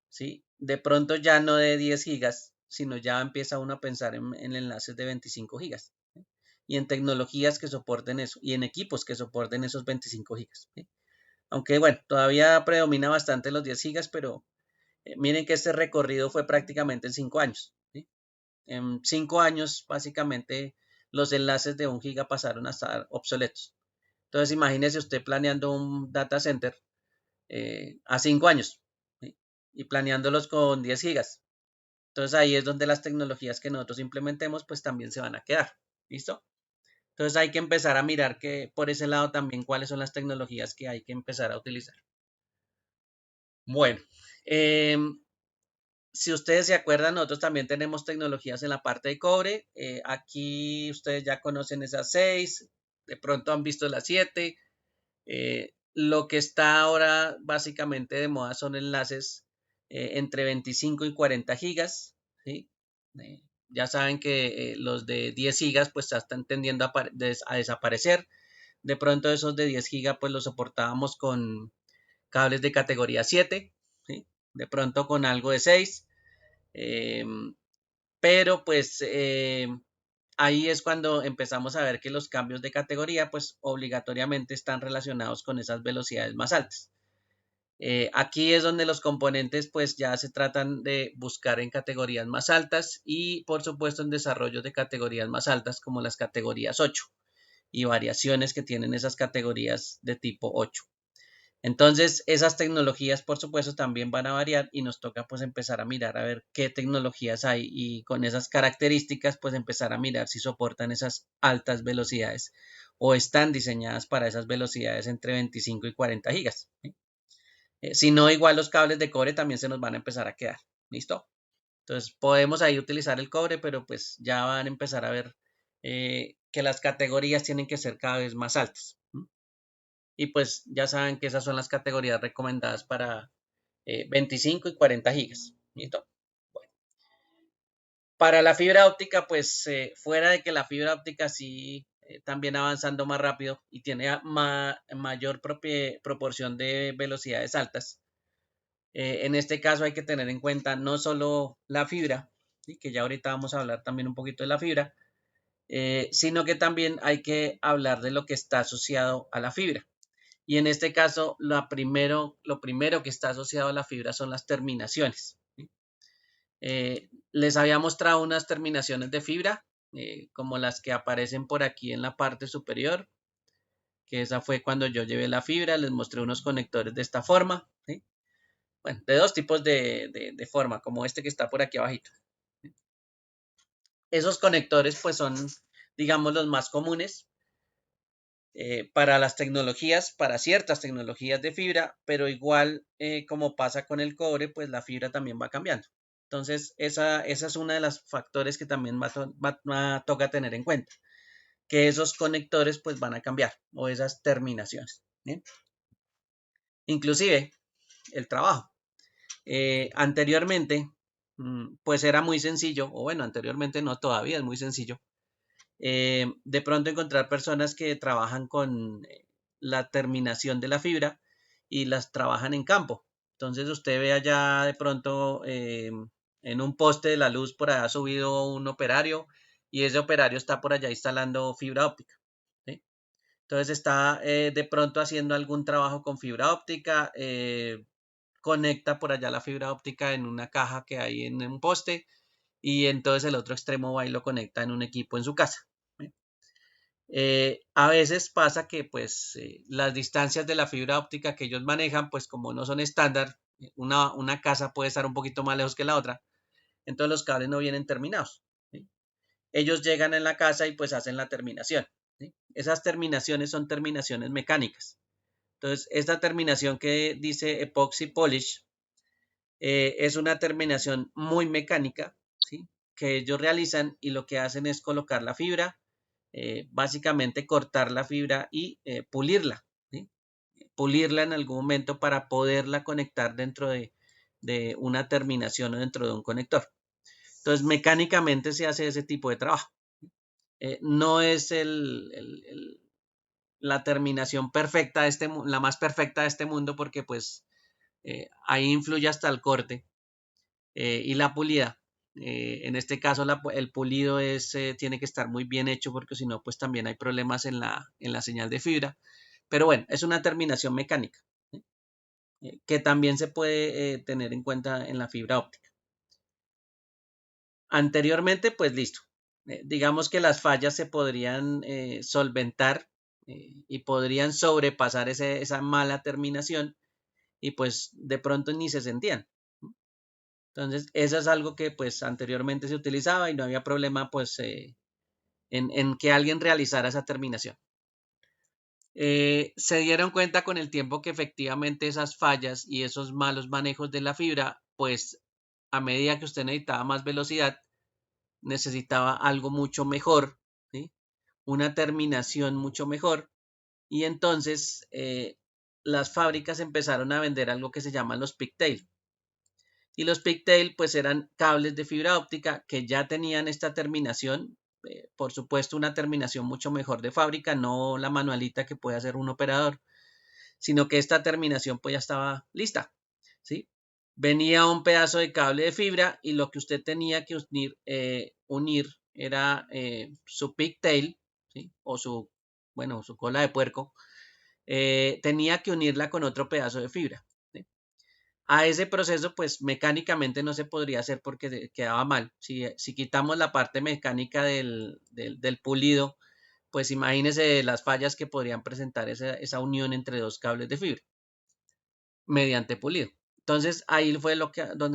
S1: ¿sí? De pronto ya no de 10 gigas, sino ya empieza uno a pensar en enlaces de 25 gigas. ¿sí? Y en tecnologías que soporten eso, y en equipos que soporten esos 25 gigas. ¿sí? Aunque bueno, todavía predomina bastante los 10 gigas, pero miren que este recorrido fue prácticamente en 5 años. ¿sí? En 5 años, básicamente, los enlaces de 1 giga pasaron a estar obsoletos. Entonces, imagínese usted planeando un data center a 5 años ¿sí? y planeándolos con 10 gigas. Entonces, ahí es donde las tecnologías que nosotros implementemos, pues también se van a quedar. ¿Listo? Entonces, hay que empezar a mirar que por ese lado también cuáles son las tecnologías que hay que empezar a utilizar. Bueno, eh, si ustedes se acuerdan, nosotros también tenemos tecnologías en la parte de cobre. Aquí ustedes ya conocen esas 6, de pronto han visto las 7. Lo que está ahora básicamente de moda son enlaces entre 25 y 40 gigas. ¿sí? Ya saben que los de 10 gigas pues ya están tendiendo a desaparecer. De pronto esos de 10 gigas pues los soportábamos con cables de categoría 7. ¿sí? De pronto con algo de 6. Eh, pero pues ahí es cuando empezamos a ver que los cambios de categoría pues obligatoriamente están relacionados con esas velocidades más altas. Aquí es donde los componentes pues ya se tratan de buscar en categorías más altas y por supuesto en desarrollos de categorías más altas como las categorías 8 y variaciones que tienen esas categorías de tipo 8. Entonces, esas tecnologías, por supuesto, también van a variar y nos toca pues empezar a mirar a ver qué tecnologías hay y con esas características pues empezar a mirar si soportan esas altas velocidades o están diseñadas para esas velocidades entre 25 y 40 gigas. ¿sí? Si no, igual los cables de cobre también se nos van a empezar a quedar. ¿Listo? Entonces, podemos ahí utilizar el cobre, pero pues ya van a empezar a ver que las categorías tienen que ser cada vez más altas. ¿sí? Y pues ya saben que esas son las categorías recomendadas para 25 y 40 gigas. ¿Listo? Bueno, para la fibra óptica, pues fuera de que la fibra óptica sí también avanzando más rápido y tiene mayor proporción de velocidades altas, en este caso hay que tener en cuenta no solo la fibra, ¿sí? que ya ahorita vamos a hablar también un poquito de la fibra, sino que también hay que hablar de lo que está asociado a la fibra. Y en este caso, lo primero que está asociado a la fibra son las terminaciones. ¿Sí? Les había mostrado unas terminaciones de fibra, como las que aparecen por aquí en la parte superior, que esa fue cuando yo llevé la fibra, les mostré unos conectores de esta forma, ¿sí? Bueno, de dos tipos de forma, como este que está por aquí abajito. Esos conectores pues son, digamos, los más comunes para las tecnologías, para ciertas tecnologías de fibra, pero igual como pasa con el cobre, pues la fibra también va cambiando. Entonces, esa es una de los factores que también toca tener en cuenta, que esos conectores pues van a cambiar, o esas terminaciones. ¿Bien? Inclusive, el trabajo. Anteriormente, pues era muy sencillo, o bueno, anteriormente no, todavía es muy sencillo, de pronto encontrar personas que trabajan con la terminación de la fibra y las trabajan en campo. Entonces usted ve allá de pronto en un poste de la luz por allá subido un operario y ese operario está por allá instalando fibra óptica. ¿Sí? Entonces está de pronto haciendo algún trabajo con fibra óptica, conecta por allá la fibra óptica en una caja que hay en un poste y entonces el otro extremo va y lo conecta en un equipo en su casa. A veces pasa que pues las distancias de la fibra óptica que ellos manejan, pues como no son estándar, una casa puede estar un poquito más lejos que la otra, entonces los cables no vienen terminados. ¿Sí? Ellos llegan en la casa y pues hacen la terminación. ¿Sí? Esas terminaciones son terminaciones mecánicas. Entonces, esta terminación que dice Epoxy Polish es una terminación muy mecánica, ¿sí? Que ellos realizan y lo que hacen es colocar la fibra, básicamente cortar la fibra y pulirla, ¿sí? Pulirla en algún momento para poderla conectar dentro de una terminación o dentro de un conector. Entonces, mecánicamente se hace ese tipo de trabajo. No es la terminación perfecta de la más perfecta de este mundo porque pues ahí influye hasta el corte y la pulida. En este caso el pulido tiene que estar muy bien hecho porque si no pues también hay problemas en la señal de fibra. Pero bueno, es una terminación mecánica que también se puede tener en cuenta en la fibra óptica. Anteriormente pues listo. Digamos que las fallas se podrían solventar y podrían sobrepasar esa mala terminación y pues de pronto ni se sentían. Entonces, eso es algo que pues anteriormente se utilizaba y no había problema pues en que alguien realizara esa terminación. Se dieron cuenta con el tiempo que efectivamente esas fallas y esos malos manejos de la fibra, pues a medida que usted necesitaba más velocidad, necesitaba algo mucho mejor, ¿sí? Una terminación mucho mejor. Y entonces las fábricas empezaron a vender algo que se llaman los pigtail. Y los pigtail pues eran cables de fibra óptica que ya tenían esta terminación, por supuesto una terminación mucho mejor de fábrica, no la manualita que puede hacer un operador, sino que esta terminación pues ya estaba lista, ¿sí? Venía un pedazo de cable de fibra y lo que usted tenía que unir era su pigtail, ¿sí? O bueno, su cola de puerco, tenía que unirla con otro pedazo de fibra. ¿Sí? A ese proceso, pues mecánicamente no se podría hacer porque quedaba mal. Si quitamos la parte mecánica del pulido, pues imagínese las fallas que podrían presentar esa unión entre dos cables de fibra mediante pulido. Entonces ahí fue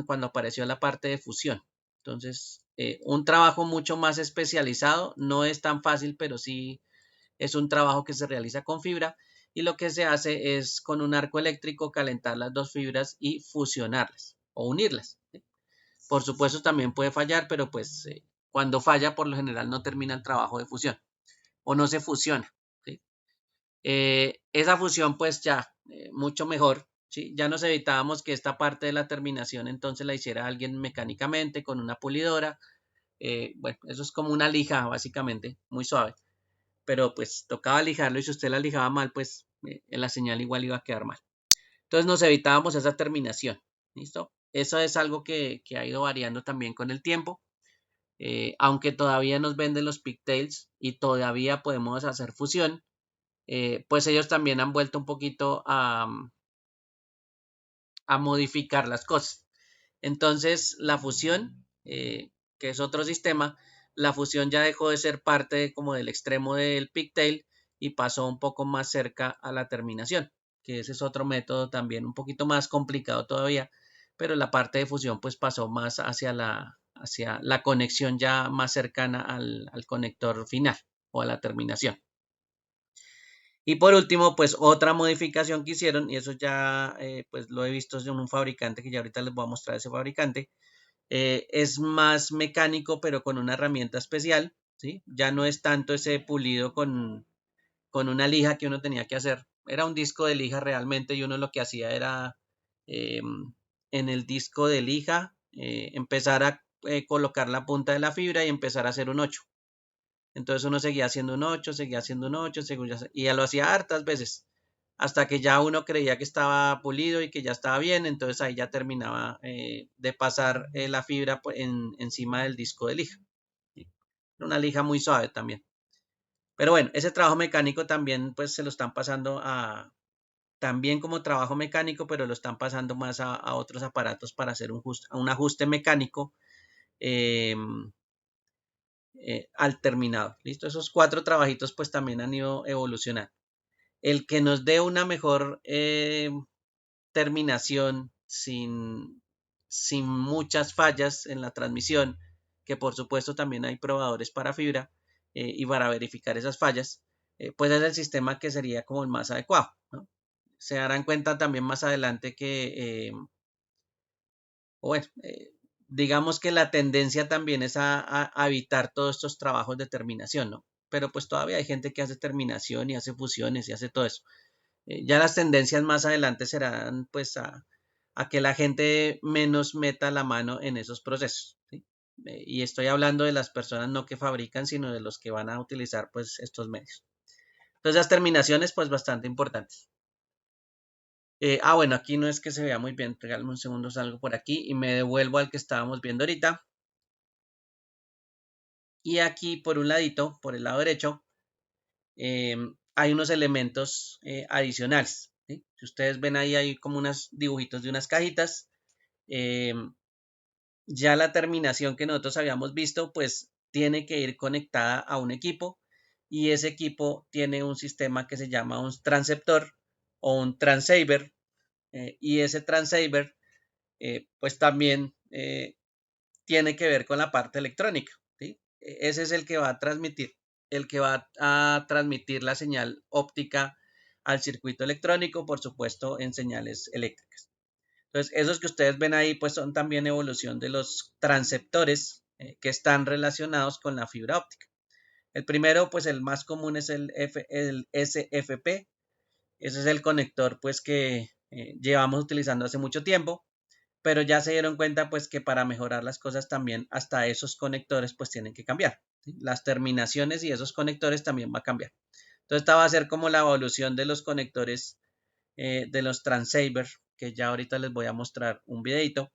S1: cuando apareció la parte de fusión. Entonces, un trabajo mucho más especializado, no es tan fácil, pero sí es un trabajo que se realiza con fibra y lo que se hace es con un arco eléctrico calentar las dos fibras y fusionarlas o unirlas. ¿Sí? Por supuesto también puede fallar, pero pues cuando falla por lo general no termina el trabajo de fusión o no se fusiona. ¿Sí? Esa fusión pues ya mucho mejor. ¿Sí? Ya nos evitábamos que esta parte de la terminación entonces la hiciera alguien mecánicamente con una pulidora. Bueno, eso es como una lija básicamente, muy suave pero pues tocaba lijarlo y si usted la lijaba mal, pues la señal igual iba a quedar mal. Entonces nos evitábamos esa terminación. ¿Listo? Eso es algo que ha ido variando también con el tiempo. Aunque todavía nos venden los pigtails y todavía podemos hacer fusión, pues ellos también han vuelto un poquito a modificar las cosas. Entonces, la fusión, que es otro sistema, la fusión ya dejó de ser parte como del extremo del pigtail y pasó un poco más cerca a la terminación, que ese es otro método también un poquito más complicado todavía, pero la parte de fusión pues pasó más hacia la conexión ya más cercana al conector final o a la terminación. Y por último, pues otra modificación que hicieron, y eso ya pues lo he visto en un fabricante, que ya ahorita les voy a mostrar ese fabricante, es más mecánico, pero con una herramienta especial, ¿sí? Ya no es tanto ese pulido con una lija que uno tenía que hacer. Era un disco de lija realmente y uno lo que hacía era eh, en el disco de lija empezar a colocar la punta de la fibra y empezar a hacer un 8. Entonces uno seguía haciendo un 8, seguía haciendo un 8, y ya lo hacía hartas veces, hasta que ya uno creía que estaba pulido y que ya estaba bien, entonces ahí ya terminaba de pasar la fibra encima del disco de lija. Una lija muy suave también. Pero bueno, ese trabajo mecánico también pues se lo están pasando también como trabajo mecánico, pero lo están pasando más a otros aparatos para hacer un ajuste mecánico eh, al terminado. ¿Listo? Esos 4 trabajitos pues también han ido evolucionando. El que nos dé una mejor terminación sin muchas fallas en la transmisión, que por supuesto también hay probadores para fibra y para verificar esas fallas, pues es el sistema que sería como el más adecuado, ¿no? Se darán cuenta también más adelante que, bueno, digamos que la tendencia también es a evitar todos estos trabajos de terminación, ¿no? Pero pues todavía hay gente que hace terminación y hace fusiones y hace todo eso. Ya las tendencias más adelante serán pues a que la gente menos meta la mano en esos procesos, ¿sí? Y estoy hablando de las personas no que fabrican, sino de los que van a utilizar pues estos medios. Entonces las terminaciones pues bastante importantes. Bueno, aquí no es que se vea muy bien, regálame un segundo, salgo por aquí y me devuelvo al que estábamos viendo ahorita. Y aquí por un ladito, por el lado derecho, hay unos elementos adicionales, ¿sí? Si ustedes ven ahí, hay como unos dibujitos de unas cajitas. Eh, ya la terminación que nosotros habíamos visto, pues tiene que ir conectada a un equipo y ese equipo tiene un sistema que se llama un transceptor o un transceiver y ese transceiver pues también tiene que ver con la parte electrónica, ¿sí? Ese es el que va a transmitir la señal óptica al circuito electrónico, por supuesto, en señales eléctricas. Entonces, esos que ustedes ven ahí, pues son también evolución de los transceptores que están relacionados con la fibra óptica. El primero, pues el más común es el SFP. Ese es el conector, pues que llevamos utilizando hace mucho tiempo, pero ya se dieron cuenta, pues que para mejorar las cosas también hasta esos conectores, pues tienen que cambiar, ¿sí? Las terminaciones y esos conectores también va a cambiar. Entonces, esta va a ser como la evolución de los conectores de los transceiver, que ya ahorita les voy a mostrar un videito.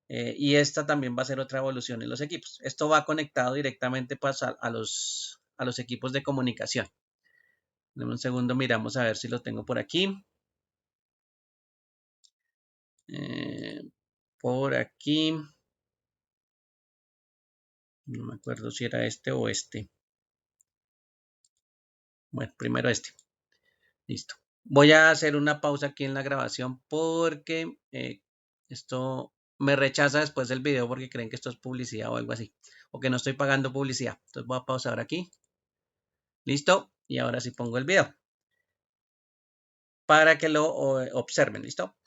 S1: Y esta también va a ser otra evolución en los equipos. Esto va conectado directamente pues, a los equipos de comunicación. En un segundo miramos a ver si lo tengo por aquí. Eh, por aquí. No me acuerdo si era este o este. Bueno, primero este. Listo. Voy a hacer una pausa aquí en la grabación porque esto me rechaza después del video porque creen que esto es publicidad o algo así. O que no estoy pagando publicidad. Entonces voy a pausar aquí. Listo. Y ahora sí pongo el video para que lo observen. ¿Listo?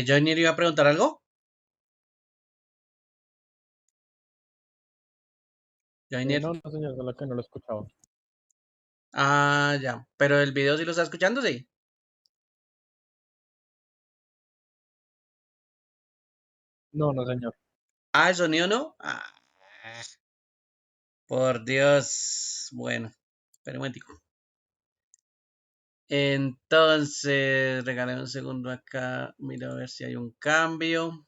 S1: Johnny iba a preguntar algo. Johnny.
S2: No, no, señor, solo que no lo escuchaba.
S1: Ah, ya. Pero el video sí lo está escuchando, sí.
S2: No, no, señor.
S1: Ah, el sonido no. Ah, por Dios. Bueno, espera un momentico. Entonces, regálame un segundo acá. Mira a ver si hay un cambio.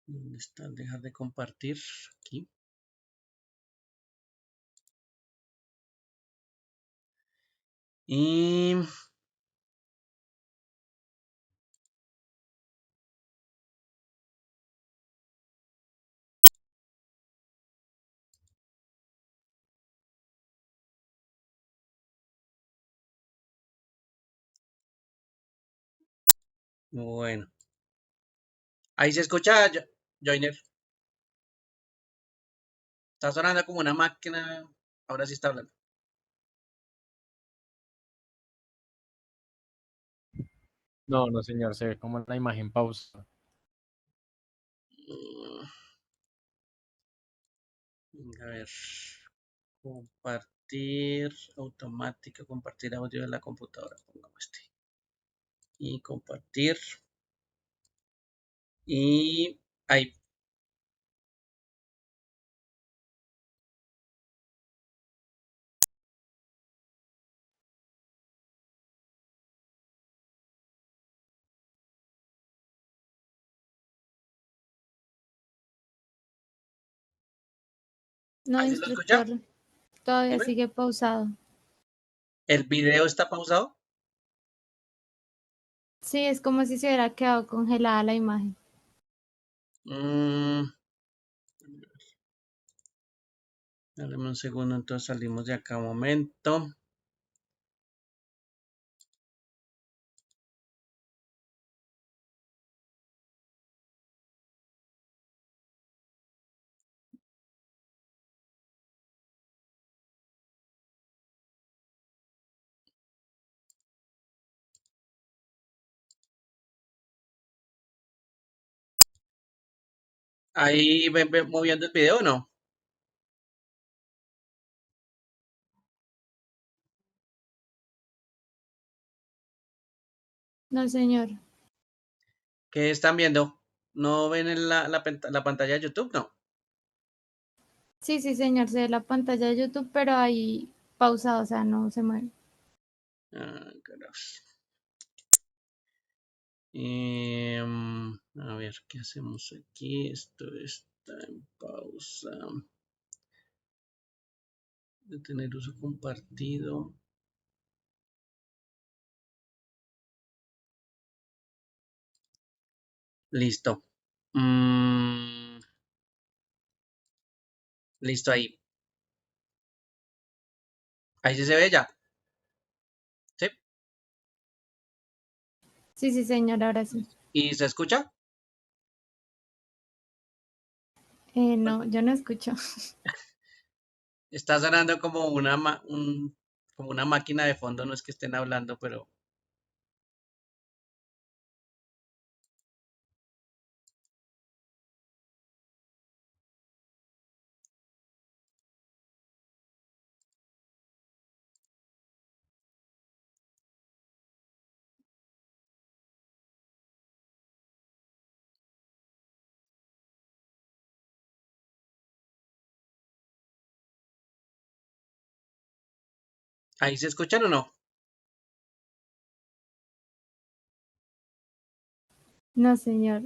S1: ¿Dónde está? Dejar de compartir. Aquí. Y bueno. Ahí se escucha, Joiner. Está sonando como una máquina. Ahora sí está hablando.
S2: No, no, señor, se ve como la imagen pausa.
S1: Mm, A ver. Compartir automática, compartir audio de la computadora. Pongamos este. Y compartir. Y ahí.
S3: No,
S1: ¿Ahí se lo escucha?
S3: instructor, todavía
S1: Dime.
S3: sigue pausado.
S1: ¿El video está pausado?
S3: Sí, es como si se hubiera quedado congelada la imagen.
S1: Mm, Dame un segundo, entonces salimos de acá un momento. Ahí ven moviendo el video, ¿o no?
S3: No, señor.
S1: ¿Qué están viendo? ¿No ven en la pantalla de YouTube? No.
S3: Sí, sí, señor, se ve la pantalla de YouTube, pero ahí pausado, o sea, no se mueve.
S1: Ah, carajo. A ver, ¿qué hacemos aquí? Esto está en pausa. De tener uso compartido. Listo. Listo ahí. Ahí sí se ve ya. ¿Sí?
S3: Sí, sí, señor, ahora sí.
S1: ¿Y se escucha?
S3: No, yo no escucho.
S1: Está sonando como como una máquina de fondo. No es que estén hablando, pero ¿ahí se escuchan o no?
S3: No, señor.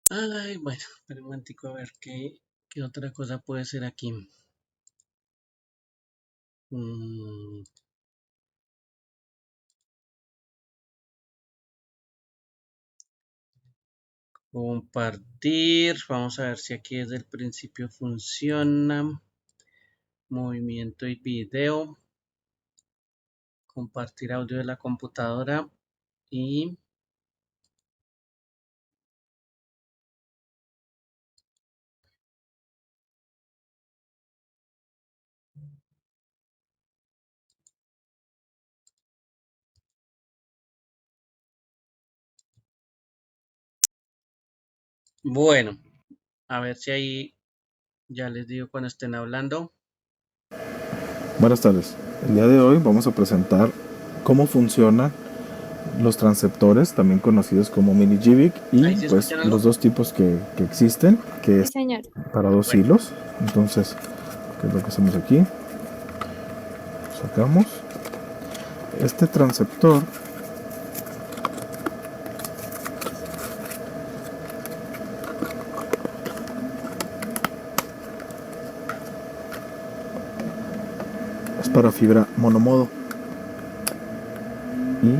S1: Ay, bueno, espera un momentico a ver qué otra cosa puede ser aquí. Mm, Compartir. Vamos a ver si aquí desde el principio funciona. Movimiento y video. Compartir audio de la computadora. Y Bueno, a ver si ahí ya les digo cuando estén hablando.
S4: Buenas tardes. El día de hoy vamos a presentar cómo funcionan los transceptores, también conocidos como mini JIVIC, y
S1: ¿Ahí sí
S4: pues
S1: escuchan algo?
S4: los dos tipos que existen, que
S3: Sí,
S4: es
S3: señor.
S4: para dos
S1: Bueno.
S4: hilos. Entonces, ¿qué es lo que hacemos aquí? Sacamos este transceptor. Es para fibra monomodo. Y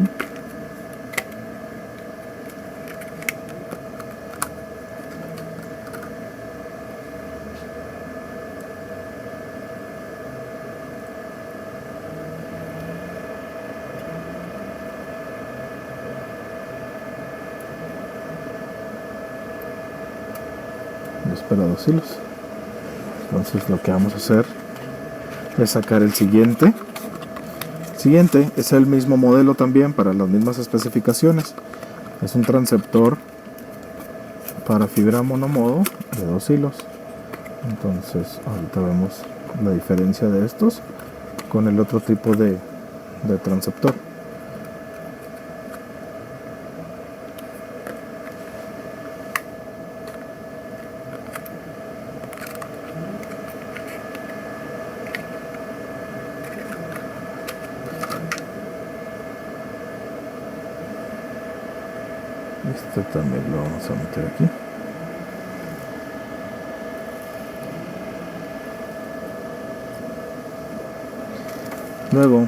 S4: es para dos hilos. Entonces lo que vamos a hacer es sacar el siguiente. Siguiente es el mismo modelo también para las mismas especificaciones. Es un transceptor para fibra monomodo de dos hilos. Entonces ahorita vemos la diferencia de estos con el otro tipo de transceptor. Este también lo vamos a meter aquí. Luego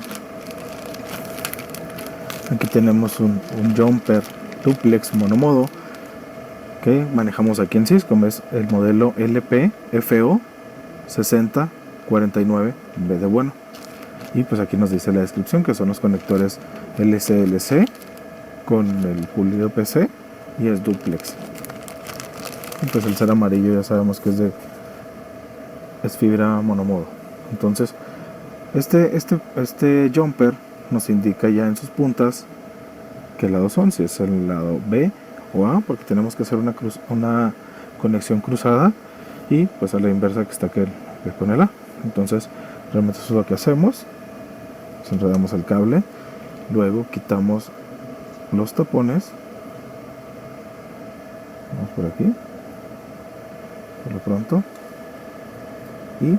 S4: aquí tenemos un jumper duplex monomodo que manejamos aquí en Cisco. Es el modelo LP-FO 6049 en vez de bueno. Y pues aquí nos dice la descripción que son los conectores LCLC con el pulido PC y es duplex. Y pues el ser amarillo ya sabemos que es fibra monomodo. Entonces este jumper nos indica ya en sus puntas qué lado son, si es el lado B o A, porque tenemos que hacer una conexión cruzada, y pues a la inversa que está que con el A. Entonces realmente eso es lo que hacemos. Enredamos el cable, luego quitamos los tapones, vamos por aquí por lo pronto, y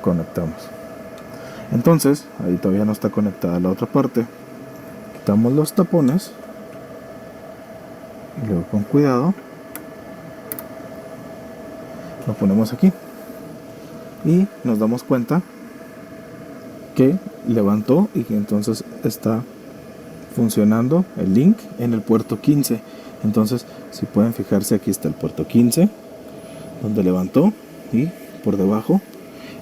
S4: conectamos. Entonces ahí todavía no está conectada la otra parte. Quitamos los tapones y luego con cuidado lo ponemos aquí y nos damos cuenta que levantó y que entonces está funcionando el link en el puerto 15. Entonces, si pueden fijarse, aquí está el puerto 15 donde levantó, y por debajo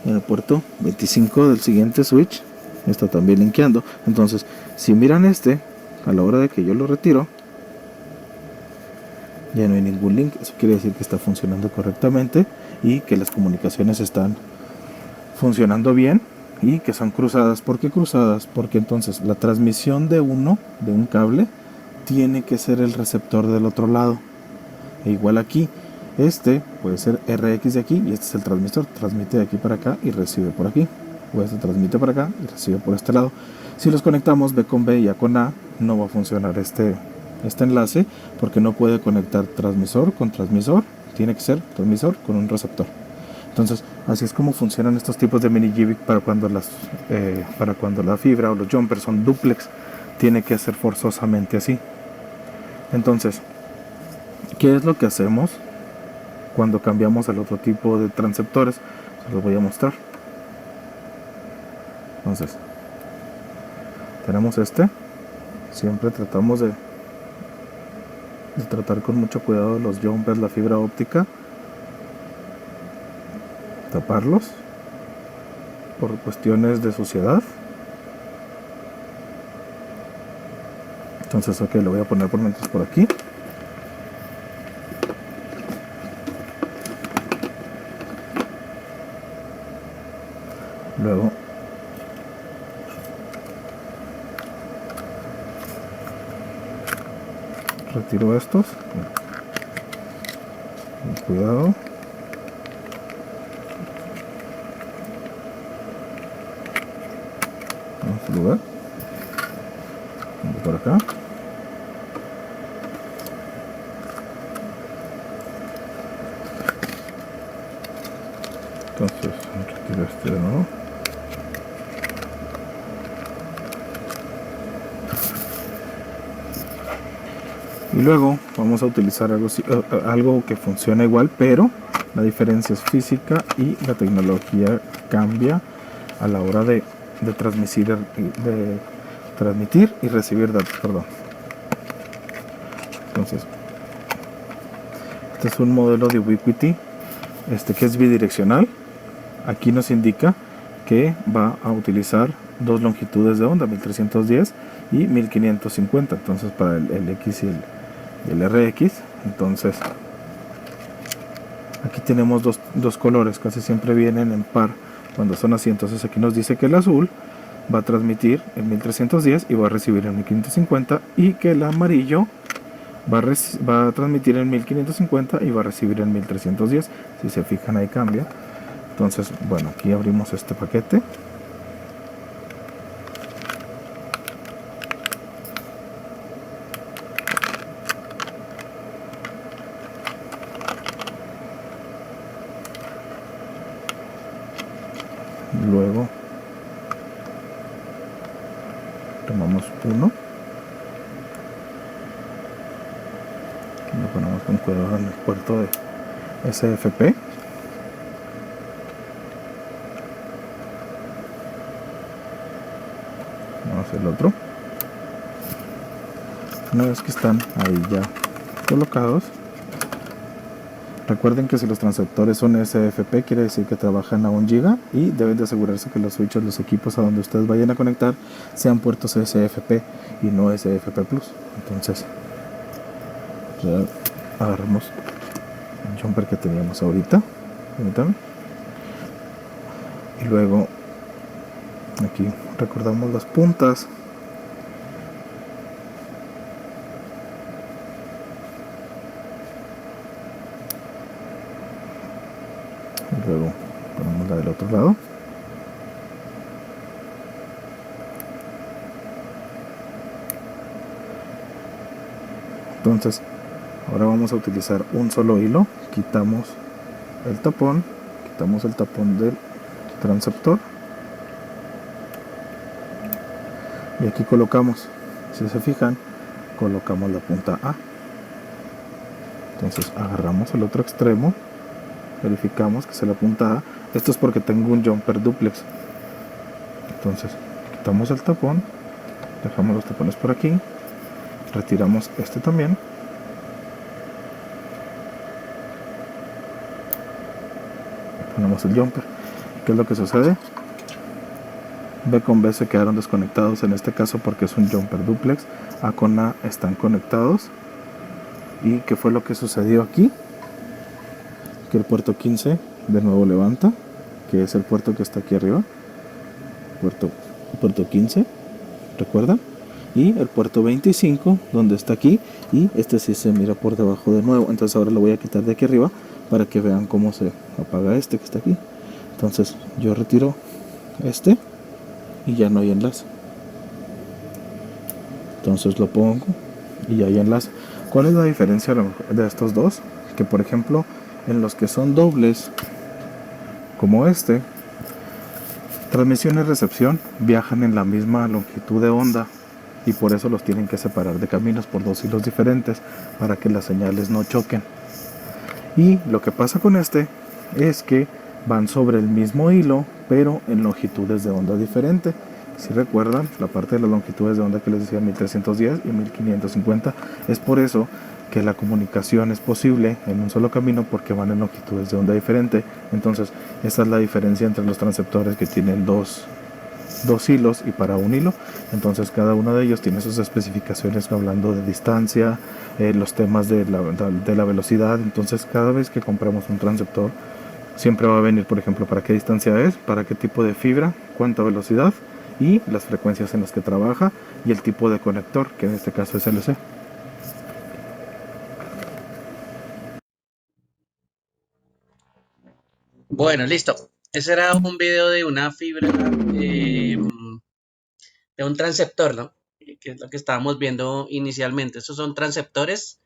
S4: en el puerto 25 del siguiente switch está también linkeando. Entonces, si miran a la hora de que yo lo retiro, ya no hay ningún link. Eso quiere decir que está funcionando correctamente y que las comunicaciones están funcionando bien y que son cruzadas. ¿Por qué cruzadas? Porque entonces la transmisión de un cable tiene que ser el receptor del otro lado. E igual aquí, puede ser RX de aquí y este es el transmisor. Transmite de aquí para acá y recibe por aquí. O este transmite para acá y recibe por este lado. Si los conectamos B con B y A con A, no va a funcionar este enlace, porque no puede conectar transmisor con transmisor. Tiene que ser transmisor con un receptor. Entonces, así es como funcionan estos tipos de mini JIVIC para cuando la fibra o los jumpers son duplex. Tiene que ser forzosamente así. Entonces, ¿qué es lo que hacemos cuando cambiamos al otro tipo de transceptores? Se los voy a mostrar. Entonces, tenemos siempre tratamos de tratar con mucho cuidado los jumpers, la fibra óptica, taparlos por cuestiones de suciedad. Entonces, ok, lo voy a poner por mientras por aquí. Luego retiro estos. Cuidado. Vamos a lugar. Vamos por acá. Entonces, retiro este de nuevo. Y luego vamos a utilizar algo que funciona igual, pero la diferencia es física y la tecnología cambia a la hora de transmitir y recibir datos. Perdón. Entonces, este es un modelo de Ubiquiti que es bidireccional. Aquí nos indica que va a utilizar dos longitudes de onda, 1310 y 1550. Entonces, para el X y el RX. Entonces, aquí tenemos dos colores, casi siempre vienen en par cuando son así. Entonces aquí nos dice que el azul va a transmitir en 1310 y va a recibir en 1550, y que el amarillo va a transmitir en 1550 y va a recibir en 1310. Si se fijan, ahí cambia. Entonces, bueno, aquí abrimos este paquete. Luego tomamos uno, lo ponemos con cuidado en el puerto de SFP. Vamos a el otro. Una vez que están ahí ya colocados, recuerden que si los transceptores son SFP, quiere decir que trabajan a 1 GB, y deben de asegurarse que los switches, los equipos a donde ustedes vayan a conectar, sean puertos SFP y no SFP+. Entonces, ya agarramos el jumper que teníamos ahorita. Permítame. Y luego, aquí recordamos las puntas. Y luego ponemos la del otro lado. Entonces, ahora vamos a utilizar un solo hilo. Quitamos el tapón del transceptor, y aquí colocamos, si se fijan, colocamos la punta A. Entonces agarramos el otro extremo, verificamos que sea la punta A. Esto es porque tengo un jumper duplex. Entonces quitamos el tapón, dejamos los tapones por aquí, retiramos este también, ponemos el jumper. ¿Qué es lo que sucede? B con B se quedaron desconectados en este caso porque es un jumper duplex. A con A están conectados. ¿Y qué fue lo que sucedió aquí? Que el puerto 15 de nuevo levanta, que es el puerto que está aquí arriba, puerto 15, ¿recuerdan? Y el puerto 25, donde está aquí, y este sí se mira por debajo de nuevo. Entonces ahora lo voy a quitar de aquí arriba para que vean cómo se apaga este que está aquí. Entonces yo retiro este y ya no hay enlace. Entonces lo pongo y ya hay enlace. ¿Cuál es la diferencia de estos dos? Que por ejemplo, en los que son dobles, como este, transmisión y recepción viajan en la misma longitud de onda, y por eso los tienen que separar de caminos por dos hilos diferentes para que las señales no choquen. Y lo que pasa con este es que van sobre el mismo hilo, pero en longitudes de onda diferente. Si recuerdan, la parte de las longitudes de onda que les decía, 1310 y 1550, es por eso que la comunicación es posible en un solo camino, porque van en longitudes de onda diferente. Entonces, esta es la diferencia entre los transceptores que tienen dos hilos y para un hilo. Entonces cada uno de ellos tiene sus especificaciones hablando de distancia, los temas de la velocidad. Entonces cada vez que compramos un transceptor siempre va a venir, por ejemplo, para qué distancia es, para qué tipo de fibra, cuánta velocidad y las frecuencias en las que trabaja, y el tipo de conector, que en este caso es LC.
S1: Bueno, listo. Ese era un video de una fibra, de un transceptor, ¿no? Que es lo que estábamos viendo inicialmente. Estos son transceptores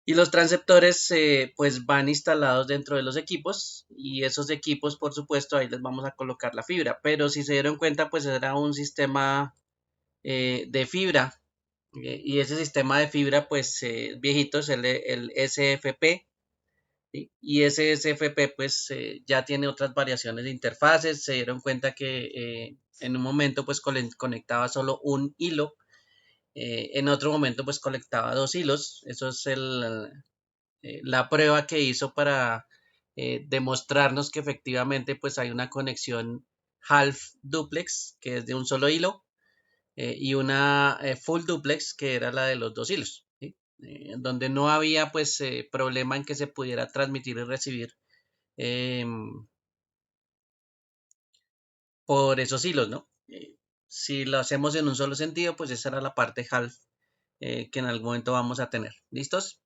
S1: y los transceptores pues van instalados dentro de los equipos y esos equipos, por supuesto, ahí les vamos a colocar la fibra. Pero si se dieron cuenta, pues era un sistema de fibra y ese sistema de fibra pues viejito es el SFP. ¿Sí? Y ese SFP pues ya tiene otras variaciones de interfaces. Se dieron cuenta que en un momento pues conectaba solo un hilo, en otro momento pues conectaba dos hilos. Eso es la prueba que hizo para demostrarnos que efectivamente pues hay una conexión half duplex que es de un solo hilo, y una full duplex que era la de los dos hilos, ¿sí? Donde no había pues problema en que se pudiera transmitir y recibir eh, por esos hilos, ¿no? Si lo hacemos en un solo sentido, pues esa era la parte half que en algún momento vamos a tener. ¿Listos?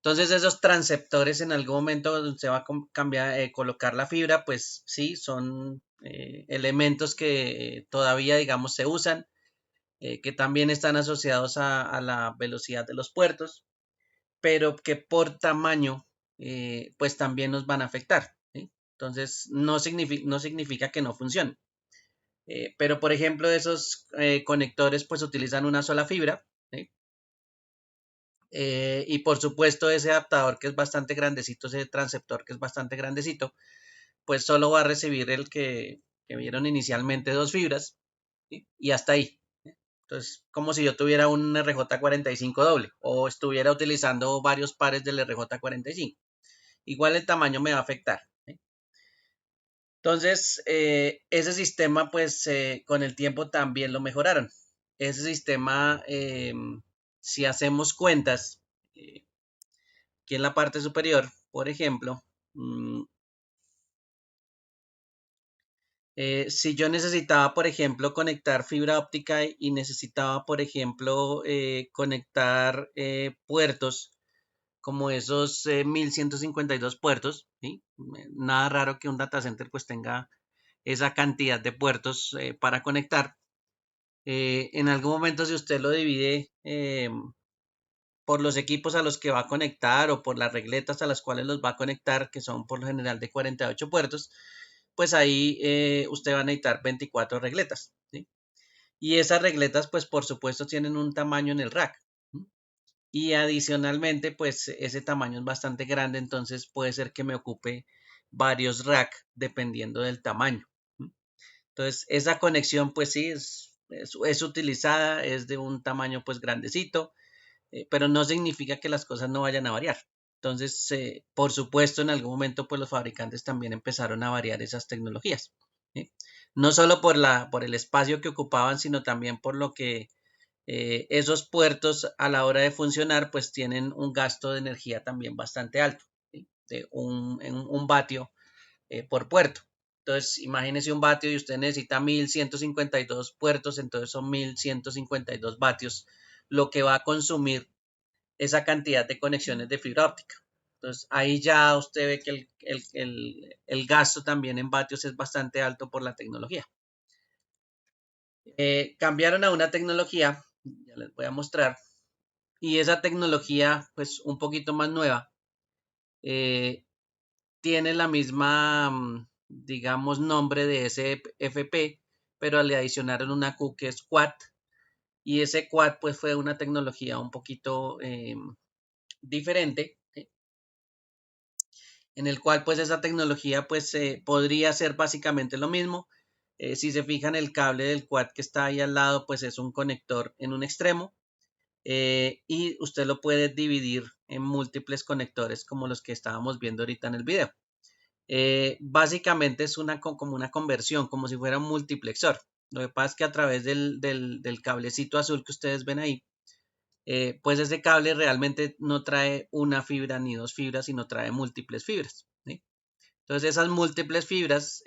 S1: Entonces esos transceptores en algún momento se va a cambiar, colocar la fibra, pues sí, son elementos que todavía, digamos, se usan, que también están asociados a la velocidad de los puertos, pero que por tamaño, pues también nos van a afectar, ¿sí? Entonces no significa que no funcionen. Pero por ejemplo, esos conectores pues utilizan una sola fibra, ¿sí? Y por supuesto ese adaptador que es bastante grandecito, ese transceptor que es bastante grandecito, pues solo va a recibir el que vieron inicialmente, dos fibras, ¿sí? Y hasta ahí. Entonces, como si yo tuviera un RJ45 doble o estuviera utilizando varios pares del RJ45. Igual el tamaño me va a afectar, ¿sí? Entonces, ese sistema, pues con el tiempo también lo mejoraron. Ese sistema, si hacemos cuentas, aquí en la parte superior, por ejemplo, si yo necesitaba, por ejemplo, conectar fibra óptica y necesitaba, por ejemplo, conectar puertos como esos 1152 puertos, ¿sí? Nada raro que un data center pues tenga esa cantidad de puertos para conectar. En algún momento, si usted lo divide por los equipos a los que va a conectar o por las regletas a las cuales los va a conectar, que son por lo general de 48 puertos, pues ahí usted va a necesitar 24 regletas, ¿sí? Y esas regletas, pues por supuesto, tienen un tamaño en el rack, ¿sí? Y adicionalmente, pues ese tamaño es bastante grande, entonces puede ser que me ocupe varios rack dependiendo del tamaño, ¿sí? Entonces, esa conexión, pues sí, es utilizada, es de un tamaño pues grandecito, pero no significa que las cosas no vayan a variar. Entonces, por supuesto, en algún momento, pues los fabricantes también empezaron a variar esas tecnologías, ¿sí? No solo por el espacio que ocupaban, sino también por lo que esos puertos a la hora de funcionar, pues tienen un gasto de energía también bastante alto, ¿sí? De un vatio por puerto. Entonces, imagínese un vatio y usted necesita 1152 puertos, entonces son 1152 vatios lo que va a consumir esa cantidad de conexiones de fibra óptica. Entonces, ahí ya usted ve que el gasto también en vatios es bastante alto por la tecnología. Cambiaron a una tecnología, ya les voy a mostrar, y esa tecnología, pues un poquito más nueva, eh, tiene la misma, digamos, nombre de SFP, pero le adicionaron una Q que es Quad, y ese Quad pues fue una tecnología un poquito diferente, ¿sí? En el cual pues esa tecnología pues podría ser básicamente lo mismo. Si se fijan, el cable del quad que está ahí al lado pues es un conector en un extremo, y usted lo puede dividir en múltiples conectores como los que estábamos viendo ahorita en el video. Básicamente es como una conversión, como si fuera un multiplexor. Lo que pasa es que a través del cablecito azul que ustedes ven ahí, pues ese cable realmente no trae una fibra ni dos fibras, sino trae múltiples fibras, ¿sí? Entonces esas múltiples fibras,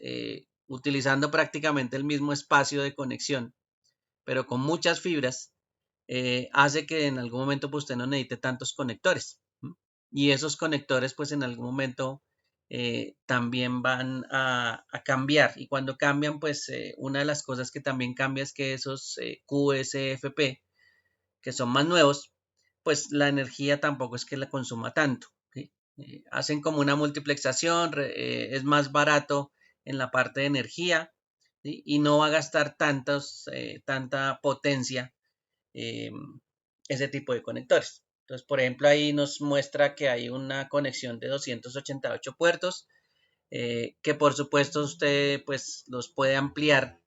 S1: utilizando prácticamente el mismo espacio de conexión, pero con muchas fibras, hace que en algún momento pues, usted no necesite tantos conectores, ¿sí? Y esos conectores pues en algún momento también van a cambiar. Y cuando cambian, pues una de las cosas que también cambia es que esos QSFP, que son más nuevos, pues la energía tampoco es que la consuma tanto. ¿Sí? Hacen como una multiplexación, es más barato en la parte de energía, ¿sí? Y no va a gastar tanta potencia ese tipo de conectores. Entonces, por ejemplo, ahí nos muestra que hay una conexión de 288 puertos, que por supuesto usted pues los puede ampliar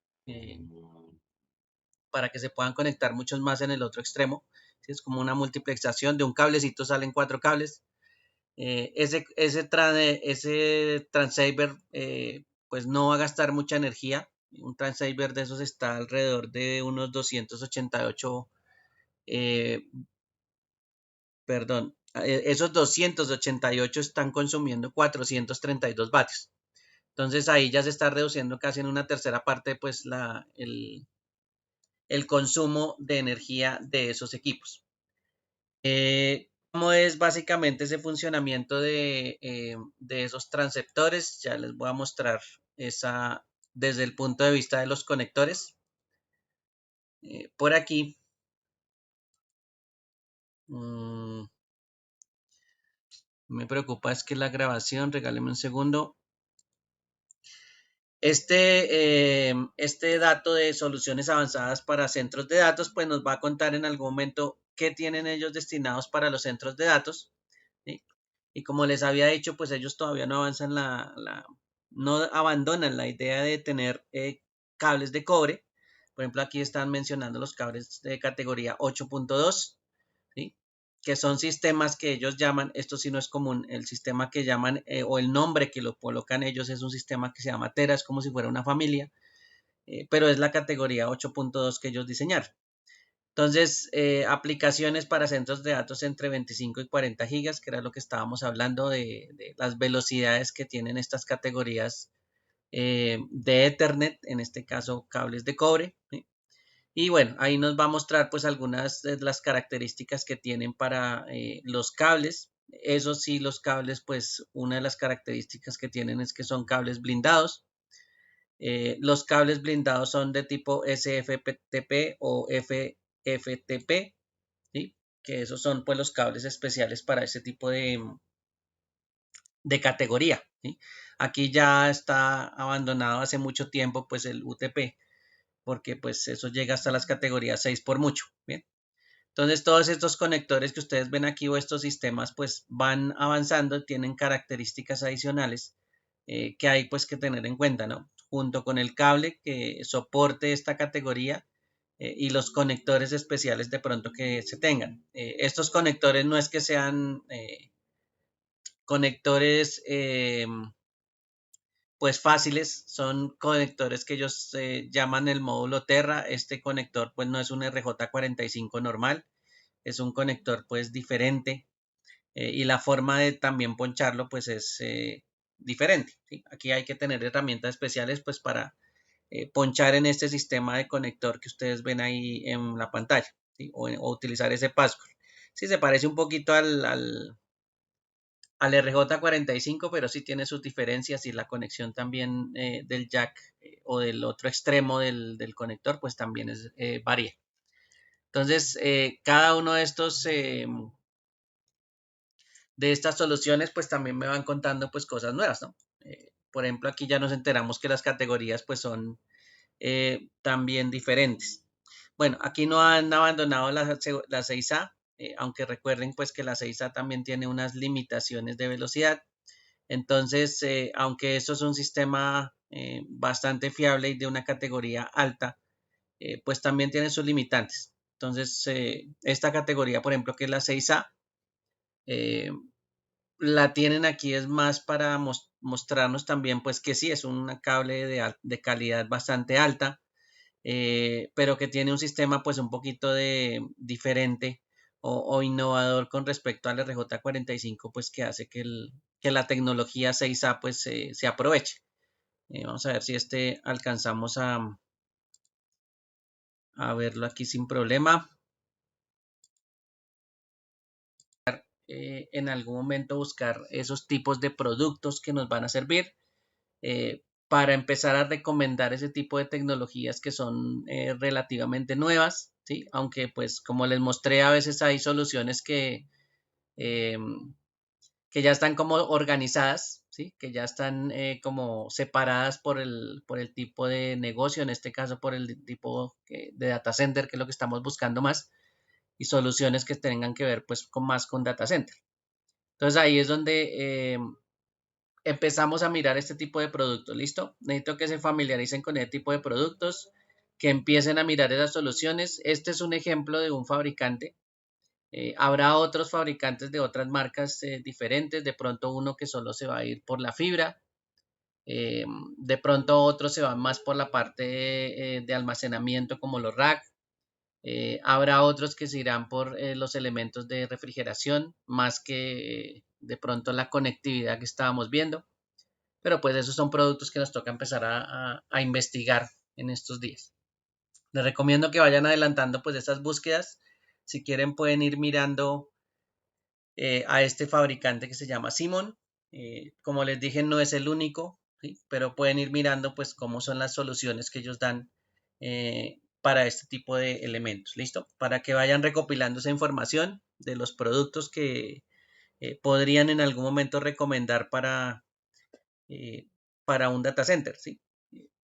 S1: para que se puedan conectar muchos más en el otro extremo. ¿Sí? Es como una multiplexación, de un cablecito salen 4 cables. Ese transceiver pues no va a gastar mucha energía. Un transceiver de esos está alrededor de unos 288, perdón, esos 288 están consumiendo 432 vatios. Entonces ahí ya se está reduciendo casi en una tercera parte pues el consumo de energía de esos equipos. ¿Cómo es básicamente ese funcionamiento de esos transceptores? Ya les voy a mostrar esa desde el punto de vista de los conectores. Por aquí. Me preocupa es que la grabación, regáleme un segundo. Este dato de soluciones avanzadas para centros de datos, pues nos va a contar en algún momento qué tienen ellos destinados para los centros de datos. ¿Sí? Y como les había dicho, pues ellos todavía no avanzan no abandonan la idea de tener cables de cobre. Por ejemplo, aquí están mencionando los cables de categoría 8.2, ¿sí? Que son sistemas que ellos llaman, esto sí no es común, el sistema que llaman o el nombre que lo colocan ellos es un sistema que se llama Tera, es como si fuera una familia, pero es la categoría 8.2 que ellos diseñaron. Entonces, aplicaciones para centros de datos entre 25 y 40 gigas, que era lo que estábamos hablando de las velocidades que tienen estas categorías de Ethernet, en este caso cables de cobre, ¿sí? Y bueno, ahí nos va a mostrar pues algunas de las características que tienen para los cables. Eso sí, los cables, pues una de las características que tienen es que son cables blindados. Los cables blindados son de tipo SFTP o FFTP, ¿sí? Que esos son pues los cables especiales para ese tipo de categoría, ¿sí? Aquí ya está abandonado hace mucho tiempo pues el UTP, porque pues eso llega hasta las categorías 6 por mucho, ¿bien? Entonces todos estos conectores que ustedes ven aquí o estos sistemas pues van avanzando, tienen características adicionales que hay pues que tener en cuenta, ¿no? Junto con el cable que soporte esta categoría y los conectores especiales de pronto que se tengan. Estos conectores no es que sean conectores pues fáciles, son conectores que ellos llaman el módulo Terra. Este conector pues no es un RJ45 normal, es un conector pues diferente y la forma de también poncharlo pues es diferente, ¿sí? Aquí hay que tener herramientas especiales pues para ponchar en este sistema de conector que ustedes ven ahí en la pantalla, ¿sí? O utilizar ese passcode. Sí, se parece un poquito al RJ45, pero sí tiene sus diferencias y la conexión también del jack o del otro extremo del conector, pues también varía. Entonces, cada uno de estas soluciones, pues también me van contando pues cosas nuevas, ¿no? Por ejemplo, aquí ya nos enteramos que las categorías pues son también diferentes. Bueno, aquí no han abandonado la 6A, aunque recuerden pues que la 6A también tiene unas limitaciones de velocidad. Entonces, aunque esto es un sistema bastante fiable y de una categoría alta, pues también tiene sus limitantes. Entonces, esta categoría, por ejemplo, que es la 6A, la tienen aquí es más para mostrarnos también pues que sí, es un cable de calidad bastante alta, pero que tiene un sistema pues un poquito diferente o innovador con respecto al RJ45, pues que hace que la tecnología 6A pues se aproveche. Vamos a ver si alcanzamos a verlo aquí sin problema. en algún momento buscar esos tipos de productos que nos van a servir para empezar a recomendar ese tipo de tecnologías que son relativamente nuevas, ¿sí? Aunque pues como les mostré, a veces hay soluciones que ya están como organizadas, ¿sí? Que ya están como separadas por el tipo de negocio, en este caso por el tipo de data center, que es lo que estamos buscando más, y soluciones que tengan que ver pues más con data center. Entonces ahí es donde empezamos a mirar este tipo de productos, ¿listo? Necesito que se familiaricen con este tipo de productos, que empiecen a mirar esas soluciones. Este es un ejemplo de un fabricante. Habrá otros fabricantes de otras marcas diferentes, de pronto uno que solo se va a ir por la fibra, de pronto otros se van más por la parte de almacenamiento como los rack, habrá otros que se irán por los elementos de refrigeración más que de pronto la conectividad que estábamos viendo, pero pues esos son productos que nos toca empezar a investigar en estos días. Les recomiendo que vayan adelantando pues estas búsquedas. Si quieren pueden ir mirando a este fabricante que se llama Simon. Como les dije, no es el único, ¿sí? Pero pueden ir mirando pues cómo son las soluciones que ellos dan para este tipo de elementos. ¿Listo? Para que vayan recopilando esa información de los productos que podrían en algún momento recomendar eh, para un data center, ¿sí?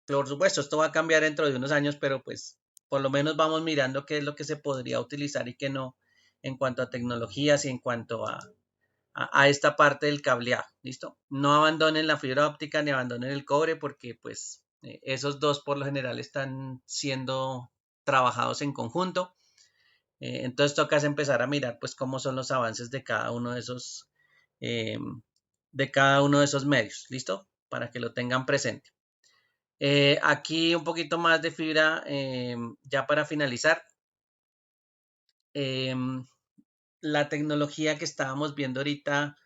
S1: Por supuesto, esto va a cambiar dentro de unos años, pero pues por lo menos vamos mirando qué es lo que se podría utilizar y qué no en cuanto a tecnologías y en cuanto a esta parte del cableado, ¿listo? No abandonen la fibra óptica ni abandonen el cobre porque pues esos dos por lo general están siendo trabajados en conjunto. Entonces toca empezar a mirar pues cómo son los avances eh, de cada uno de esos medios, ¿listo? Para que lo tengan presente. Aquí un poquito más de fibra ya para finalizar. La tecnología que estábamos viendo ahorita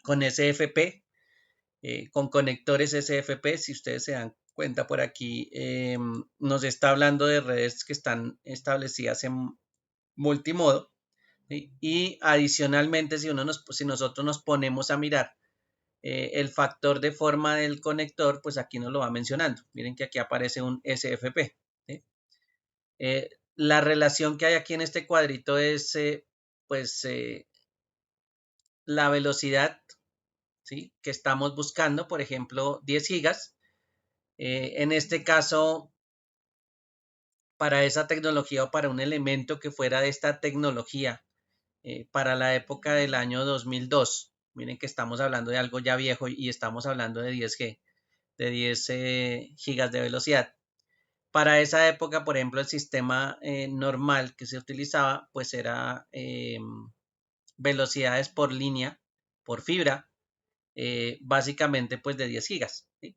S1: con SFP, con conectores SFP, si ustedes se dan cuenta por aquí, nos está hablando de redes que están establecidas en multimodo, ¿sí? Y adicionalmente, si nosotros nos ponemos a mirar el factor de forma del conector, pues aquí nos lo va mencionando. Miren que aquí aparece un SFP, ¿sí? La relación que hay aquí en este cuadrito es pues la velocidad, ¿sí? Que estamos buscando, por ejemplo, 10 gigas. En este caso, para esa tecnología o para un elemento que fuera de esta tecnología, para la época del año 2002, miren que estamos hablando de algo ya viejo y estamos hablando de 10G, de 10 gigas de velocidad. Para esa época, por ejemplo, el sistema normal que se utilizaba, pues era velocidades por línea, por fibra, básicamente pues de 10 gigas, ¿sí?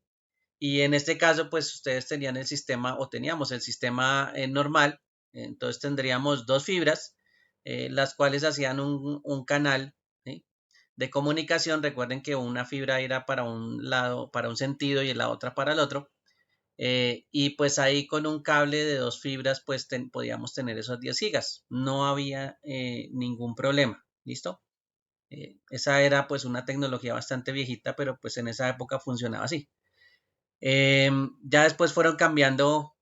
S1: Y en este caso, pues ustedes tenían el sistema o teníamos el sistema normal, entonces tendríamos dos fibras, las cuales hacían un canal, ¿sí? De comunicación. Recuerden que una fibra era para un lado, para un sentido y la otra para el otro. Y pues ahí con un cable de dos fibras, pues podíamos tener esos 10 gigas. No había ningún problema. ¿Listo? Esa era pues una tecnología bastante viejita, pero pues en esa época funcionaba así. Ya después fueron cambiando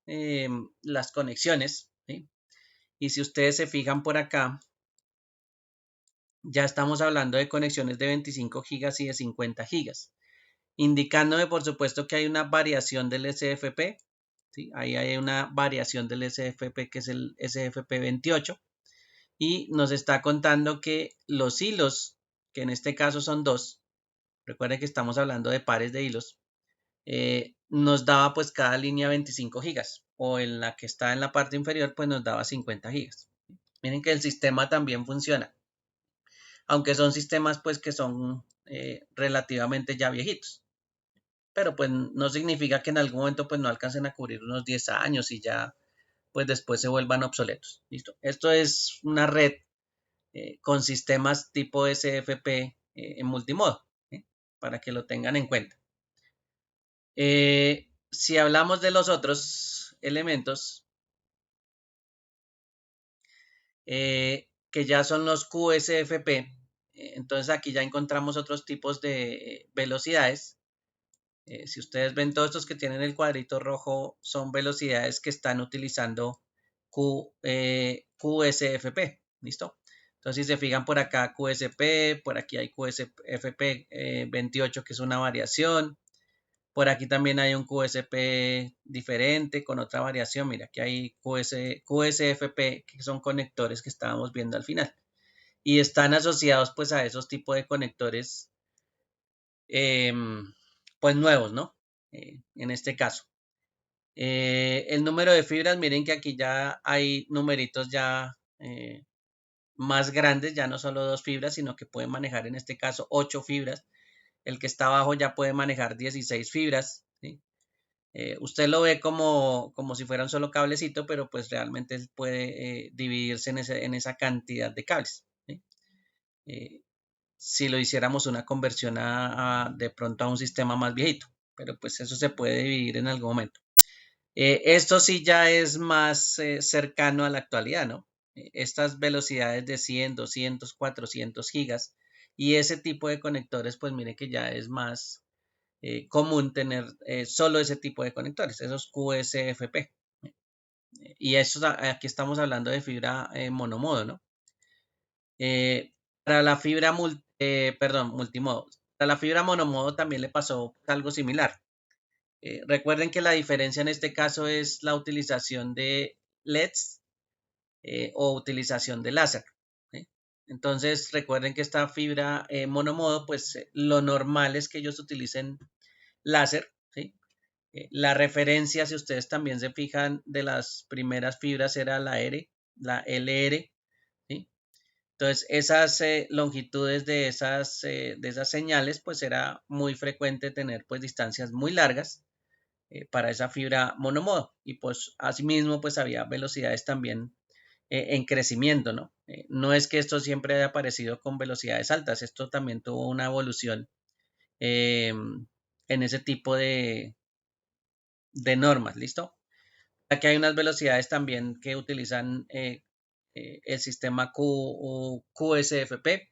S1: las conexiones, ¿sí? Y si ustedes se fijan por acá, ya estamos hablando de conexiones de 25 gigas y de 50 gigas, indicándome por supuesto que hay una variación del SFP, ¿sí? Ahí hay una variación del SFP que es el SFP 28 y nos está contando que los hilos, que en este caso son dos, recuerden que estamos hablando de pares de hilos, nos daba pues cada línea 25 gigas o en la que está en la parte inferior pues nos daba 50 gigas. Miren que el sistema también funciona, aunque son sistemas pues que son relativamente ya viejitos, pero pues no significa que en algún momento pues no alcancen a cubrir unos 10 años y ya pues después se vuelvan obsoletos. Listo. Esto es una red con sistemas tipo SFP en multimodo, ¿sí? Para que lo tengan en cuenta. Si hablamos de los otros elementos, ¿qué que ya son los QSFP. Entonces aquí ya encontramos otros tipos de velocidades. Si ustedes ven todos estos que tienen el cuadrito rojo, son velocidades que están utilizando QSFP. ¿Listo? Entonces, si se fijan por acá, QSP, por aquí hay QSFP 28, que es una variación. Por aquí también hay un QSP diferente con otra variación. Mira, aquí hay QSFP, que son conectores que estábamos viendo al final. Y están asociados pues a esos tipos de conectores pues nuevos, ¿no? En este caso. El número de fibras, miren que aquí ya hay numeritos ya más grandes, ya no solo 2 fibras, sino que pueden manejar en este caso 8 fibras. El que está abajo ya puede manejar 16 fibras, ¿sí? Usted lo ve como si fuera un solo cablecito, pero pues realmente puede dividirse en esa cantidad de cables, ¿sí? Si lo hiciéramos una conversión de pronto a un sistema más viejito, pero pues eso se puede dividir en algún momento. Esto sí ya es más cercano a la actualidad, ¿no? Estas velocidades de 100, 200, 400 gigas y ese tipo de conectores, pues mire que ya es más común tener solo ese tipo de conectores, esos QSFP. Y eso, aquí estamos hablando de fibra monomodo, ¿no? Para la fibra multimodo. Para la fibra monomodo también le pasó algo similar. Recuerden que la diferencia en este caso es la utilización de LEDs o utilización de láser, ¿sí? Entonces recuerden que esta fibra monomodo, pues lo normal es que ellos utilicen láser, ¿sí? La referencia, si ustedes también se fijan, de las primeras fibras era la LR, ¿sí? Entonces, esas longitudes de esas señales, pues era muy frecuente tener pues distancias muy largas para esa fibra monomodo. Y pues asimismo, pues había velocidades también en crecimiento, ¿no? No es que esto siempre haya aparecido con velocidades altas, esto también tuvo una evolución en ese tipo de normas, ¿listo? Aquí hay unas velocidades también que utilizan el sistema QSFP,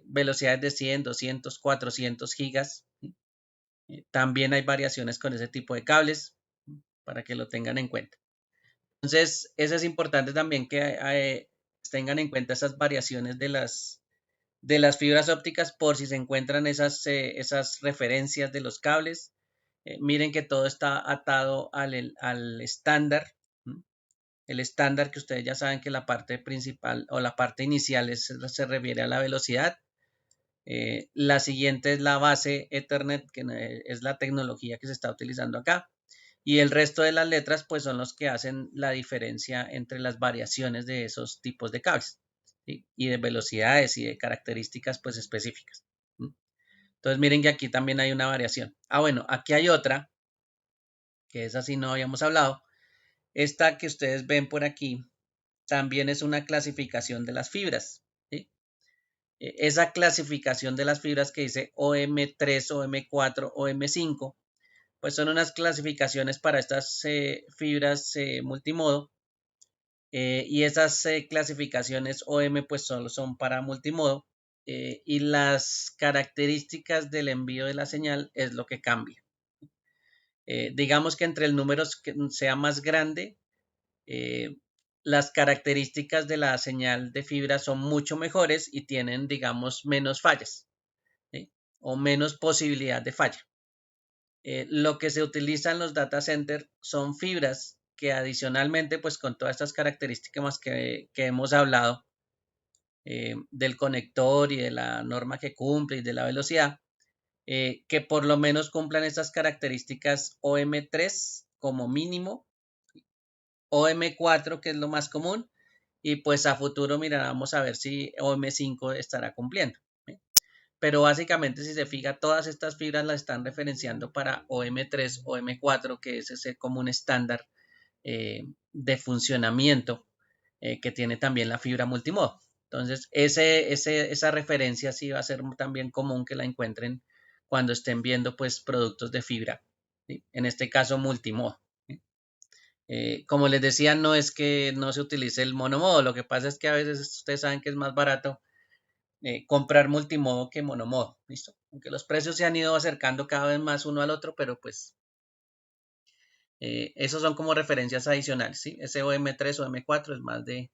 S1: velocidades de 100, 200, 400 gigas. También hay variaciones con ese tipo de cables para que lo tengan en cuenta. Entonces, eso es importante también que tengan en cuenta esas variaciones de las fibras ópticas por si se encuentran esas referencias de los cables. Miren que todo está atado al estándar. El estándar que ustedes ya saben que la parte principal o la parte inicial se refiere a la velocidad. La siguiente es la base Ethernet, que es la tecnología que se está utilizando acá. Y el resto de las letras pues son los que hacen la diferencia entre las variaciones de esos tipos de cables, ¿sí? Y de velocidades y de características pues específicas. ¿Sí? Entonces miren que aquí también hay una variación. Bueno, aquí hay otra, que es así no habíamos hablado. Esta que ustedes ven por aquí también es una clasificación de las fibras, ¿sí? Esa clasificación de las fibras que dice OM3, OM4, OM5, pues son unas clasificaciones para estas fibras multimodo. Y esas clasificaciones OM pues solo son para multimodo y las características del envío de la señal es lo que cambia. Digamos que entre el número que sea más grande, las características de la señal de fibra son mucho mejores y tienen, digamos, menos fallas, ¿sí? O menos posibilidad de falla. Lo que se utiliza en los data centers son fibras que adicionalmente, pues con todas estas características que hemos hablado del conector y de la norma que cumple y de la velocidad, que por lo menos cumplan estas características OM3 como mínimo, OM4 que es lo más común, y pues a futuro miramos a ver si OM5 estará cumpliendo. Pero básicamente si se fija, todas estas fibras las están referenciando para OM3, OM4, que es ese común estándar de funcionamiento que tiene también la fibra multimodo. Entonces, esa referencia sí va a ser también común que la encuentren cuando estén viendo pues productos de fibra, ¿sí? En este caso multimodo, ¿sí? Como les decía, no es que no se utilice el monomodo, lo que pasa es que a veces ustedes saben que es más barato comprar multimodo que monomodo, ¿listo? Aunque los precios se han ido acercando cada vez más uno al otro, pero pues esos son como referencias adicionales, ¿sí? Ese OM3 o M4 es más de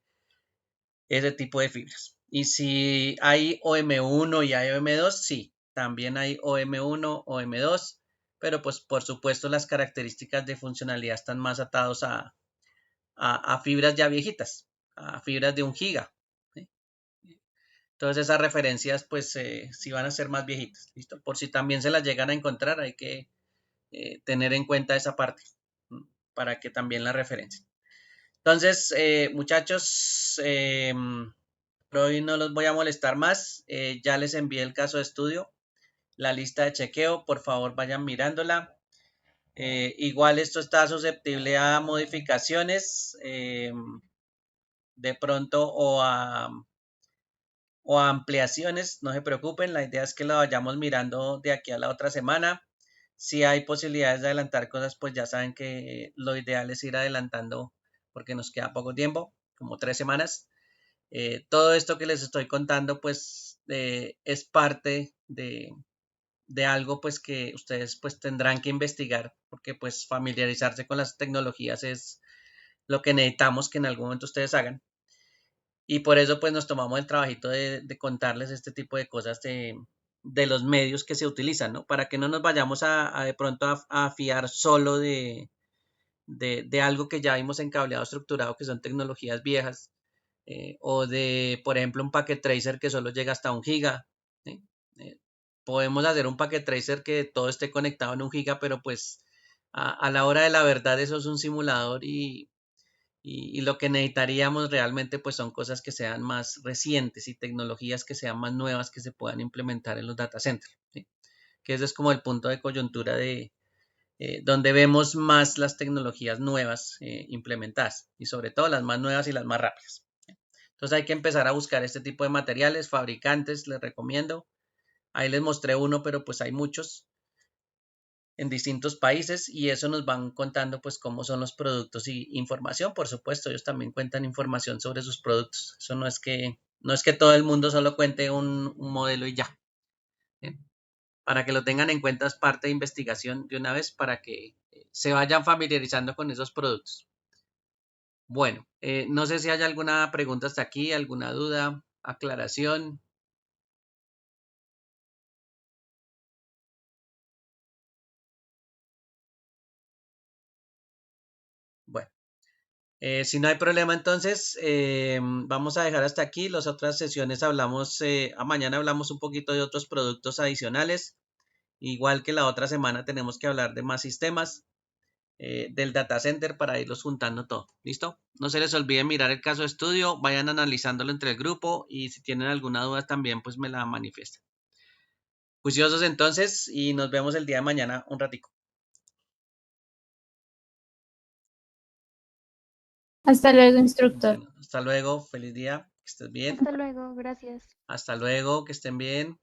S1: ese tipo de fibras. Y si hay OM1 y hay OM2, sí, también hay OM1, OM2, pero pues por supuesto las características de funcionalidad están más atados a fibras ya viejitas, a fibras de 1 giga. ¿Sí? Entonces esas referencias pues sí van a ser más viejitas, ¿listo? Por si también se las llegan a encontrar, hay que tener en cuenta esa parte para que también la referencien. Entonces, muchachos, por hoy no los voy a molestar más. Ya les envié el caso de estudio, la lista de chequeo. Por favor, vayan mirándola. Igual esto está susceptible a modificaciones, de pronto o a ampliaciones. No se preocupen, la idea es que lo vayamos mirando de aquí a la otra semana. Si hay posibilidades de adelantar cosas, pues ya saben que lo ideal es ir adelantando porque nos queda poco tiempo, como 3 semanas. Todo esto que les estoy contando, pues es parte de algo pues que ustedes pues tendrán que investigar porque pues familiarizarse con las tecnologías es lo que necesitamos que en algún momento ustedes hagan. Y por eso pues nos tomamos el trabajito de contarles este tipo de cosas de los medios que se utilizan, ¿no? Para que no nos vayamos a de pronto a fiar solo de algo que ya vimos en cableado estructurado, que son tecnologías viejas, o de, por ejemplo, un packet tracer que solo llega hasta 1 giga. ¿Sí? Podemos hacer un packet tracer que todo esté conectado en 1 giga, pero pues a la hora de la verdad eso es un simulador y lo que necesitaríamos realmente pues son cosas que sean más recientes y tecnologías que sean más nuevas que se puedan implementar en los data centers. ¿Sí? Que ese es como el punto de coyuntura de donde vemos más las tecnologías nuevas implementadas y sobre todo las más nuevas y las más rápidas. Entonces hay que empezar a buscar este tipo de materiales, fabricantes, les recomiendo. Ahí les mostré uno, pero pues hay muchos en distintos países y eso nos van contando pues cómo son los productos y información, por supuesto, ellos también cuentan información sobre sus productos. Eso no es que todo el mundo solo cuente un modelo y ya. ¿Bien? Para que lo tengan en cuenta es parte de investigación de una vez para que se vayan familiarizando con esos productos. Bueno, no sé si hay alguna pregunta hasta aquí, alguna duda, aclaración. Bueno, si no hay problema, entonces vamos a dejar hasta aquí. Las otras sesiones hablamos, mañana hablamos un poquito de otros productos adicionales. Igual que la otra semana tenemos que hablar de más sistemas del data center para irlos juntando todo. ¿Listo? No se les olvide mirar el caso de estudio, vayan analizándolo entre el grupo y si tienen alguna duda también pues me la manifiestan. Juiciosos entonces y nos vemos el día de mañana un ratico.
S3: Hasta luego, instructor.
S1: Bueno, hasta luego, feliz día, que estés bien.
S5: Hasta luego, gracias.
S1: Hasta luego, que estén bien.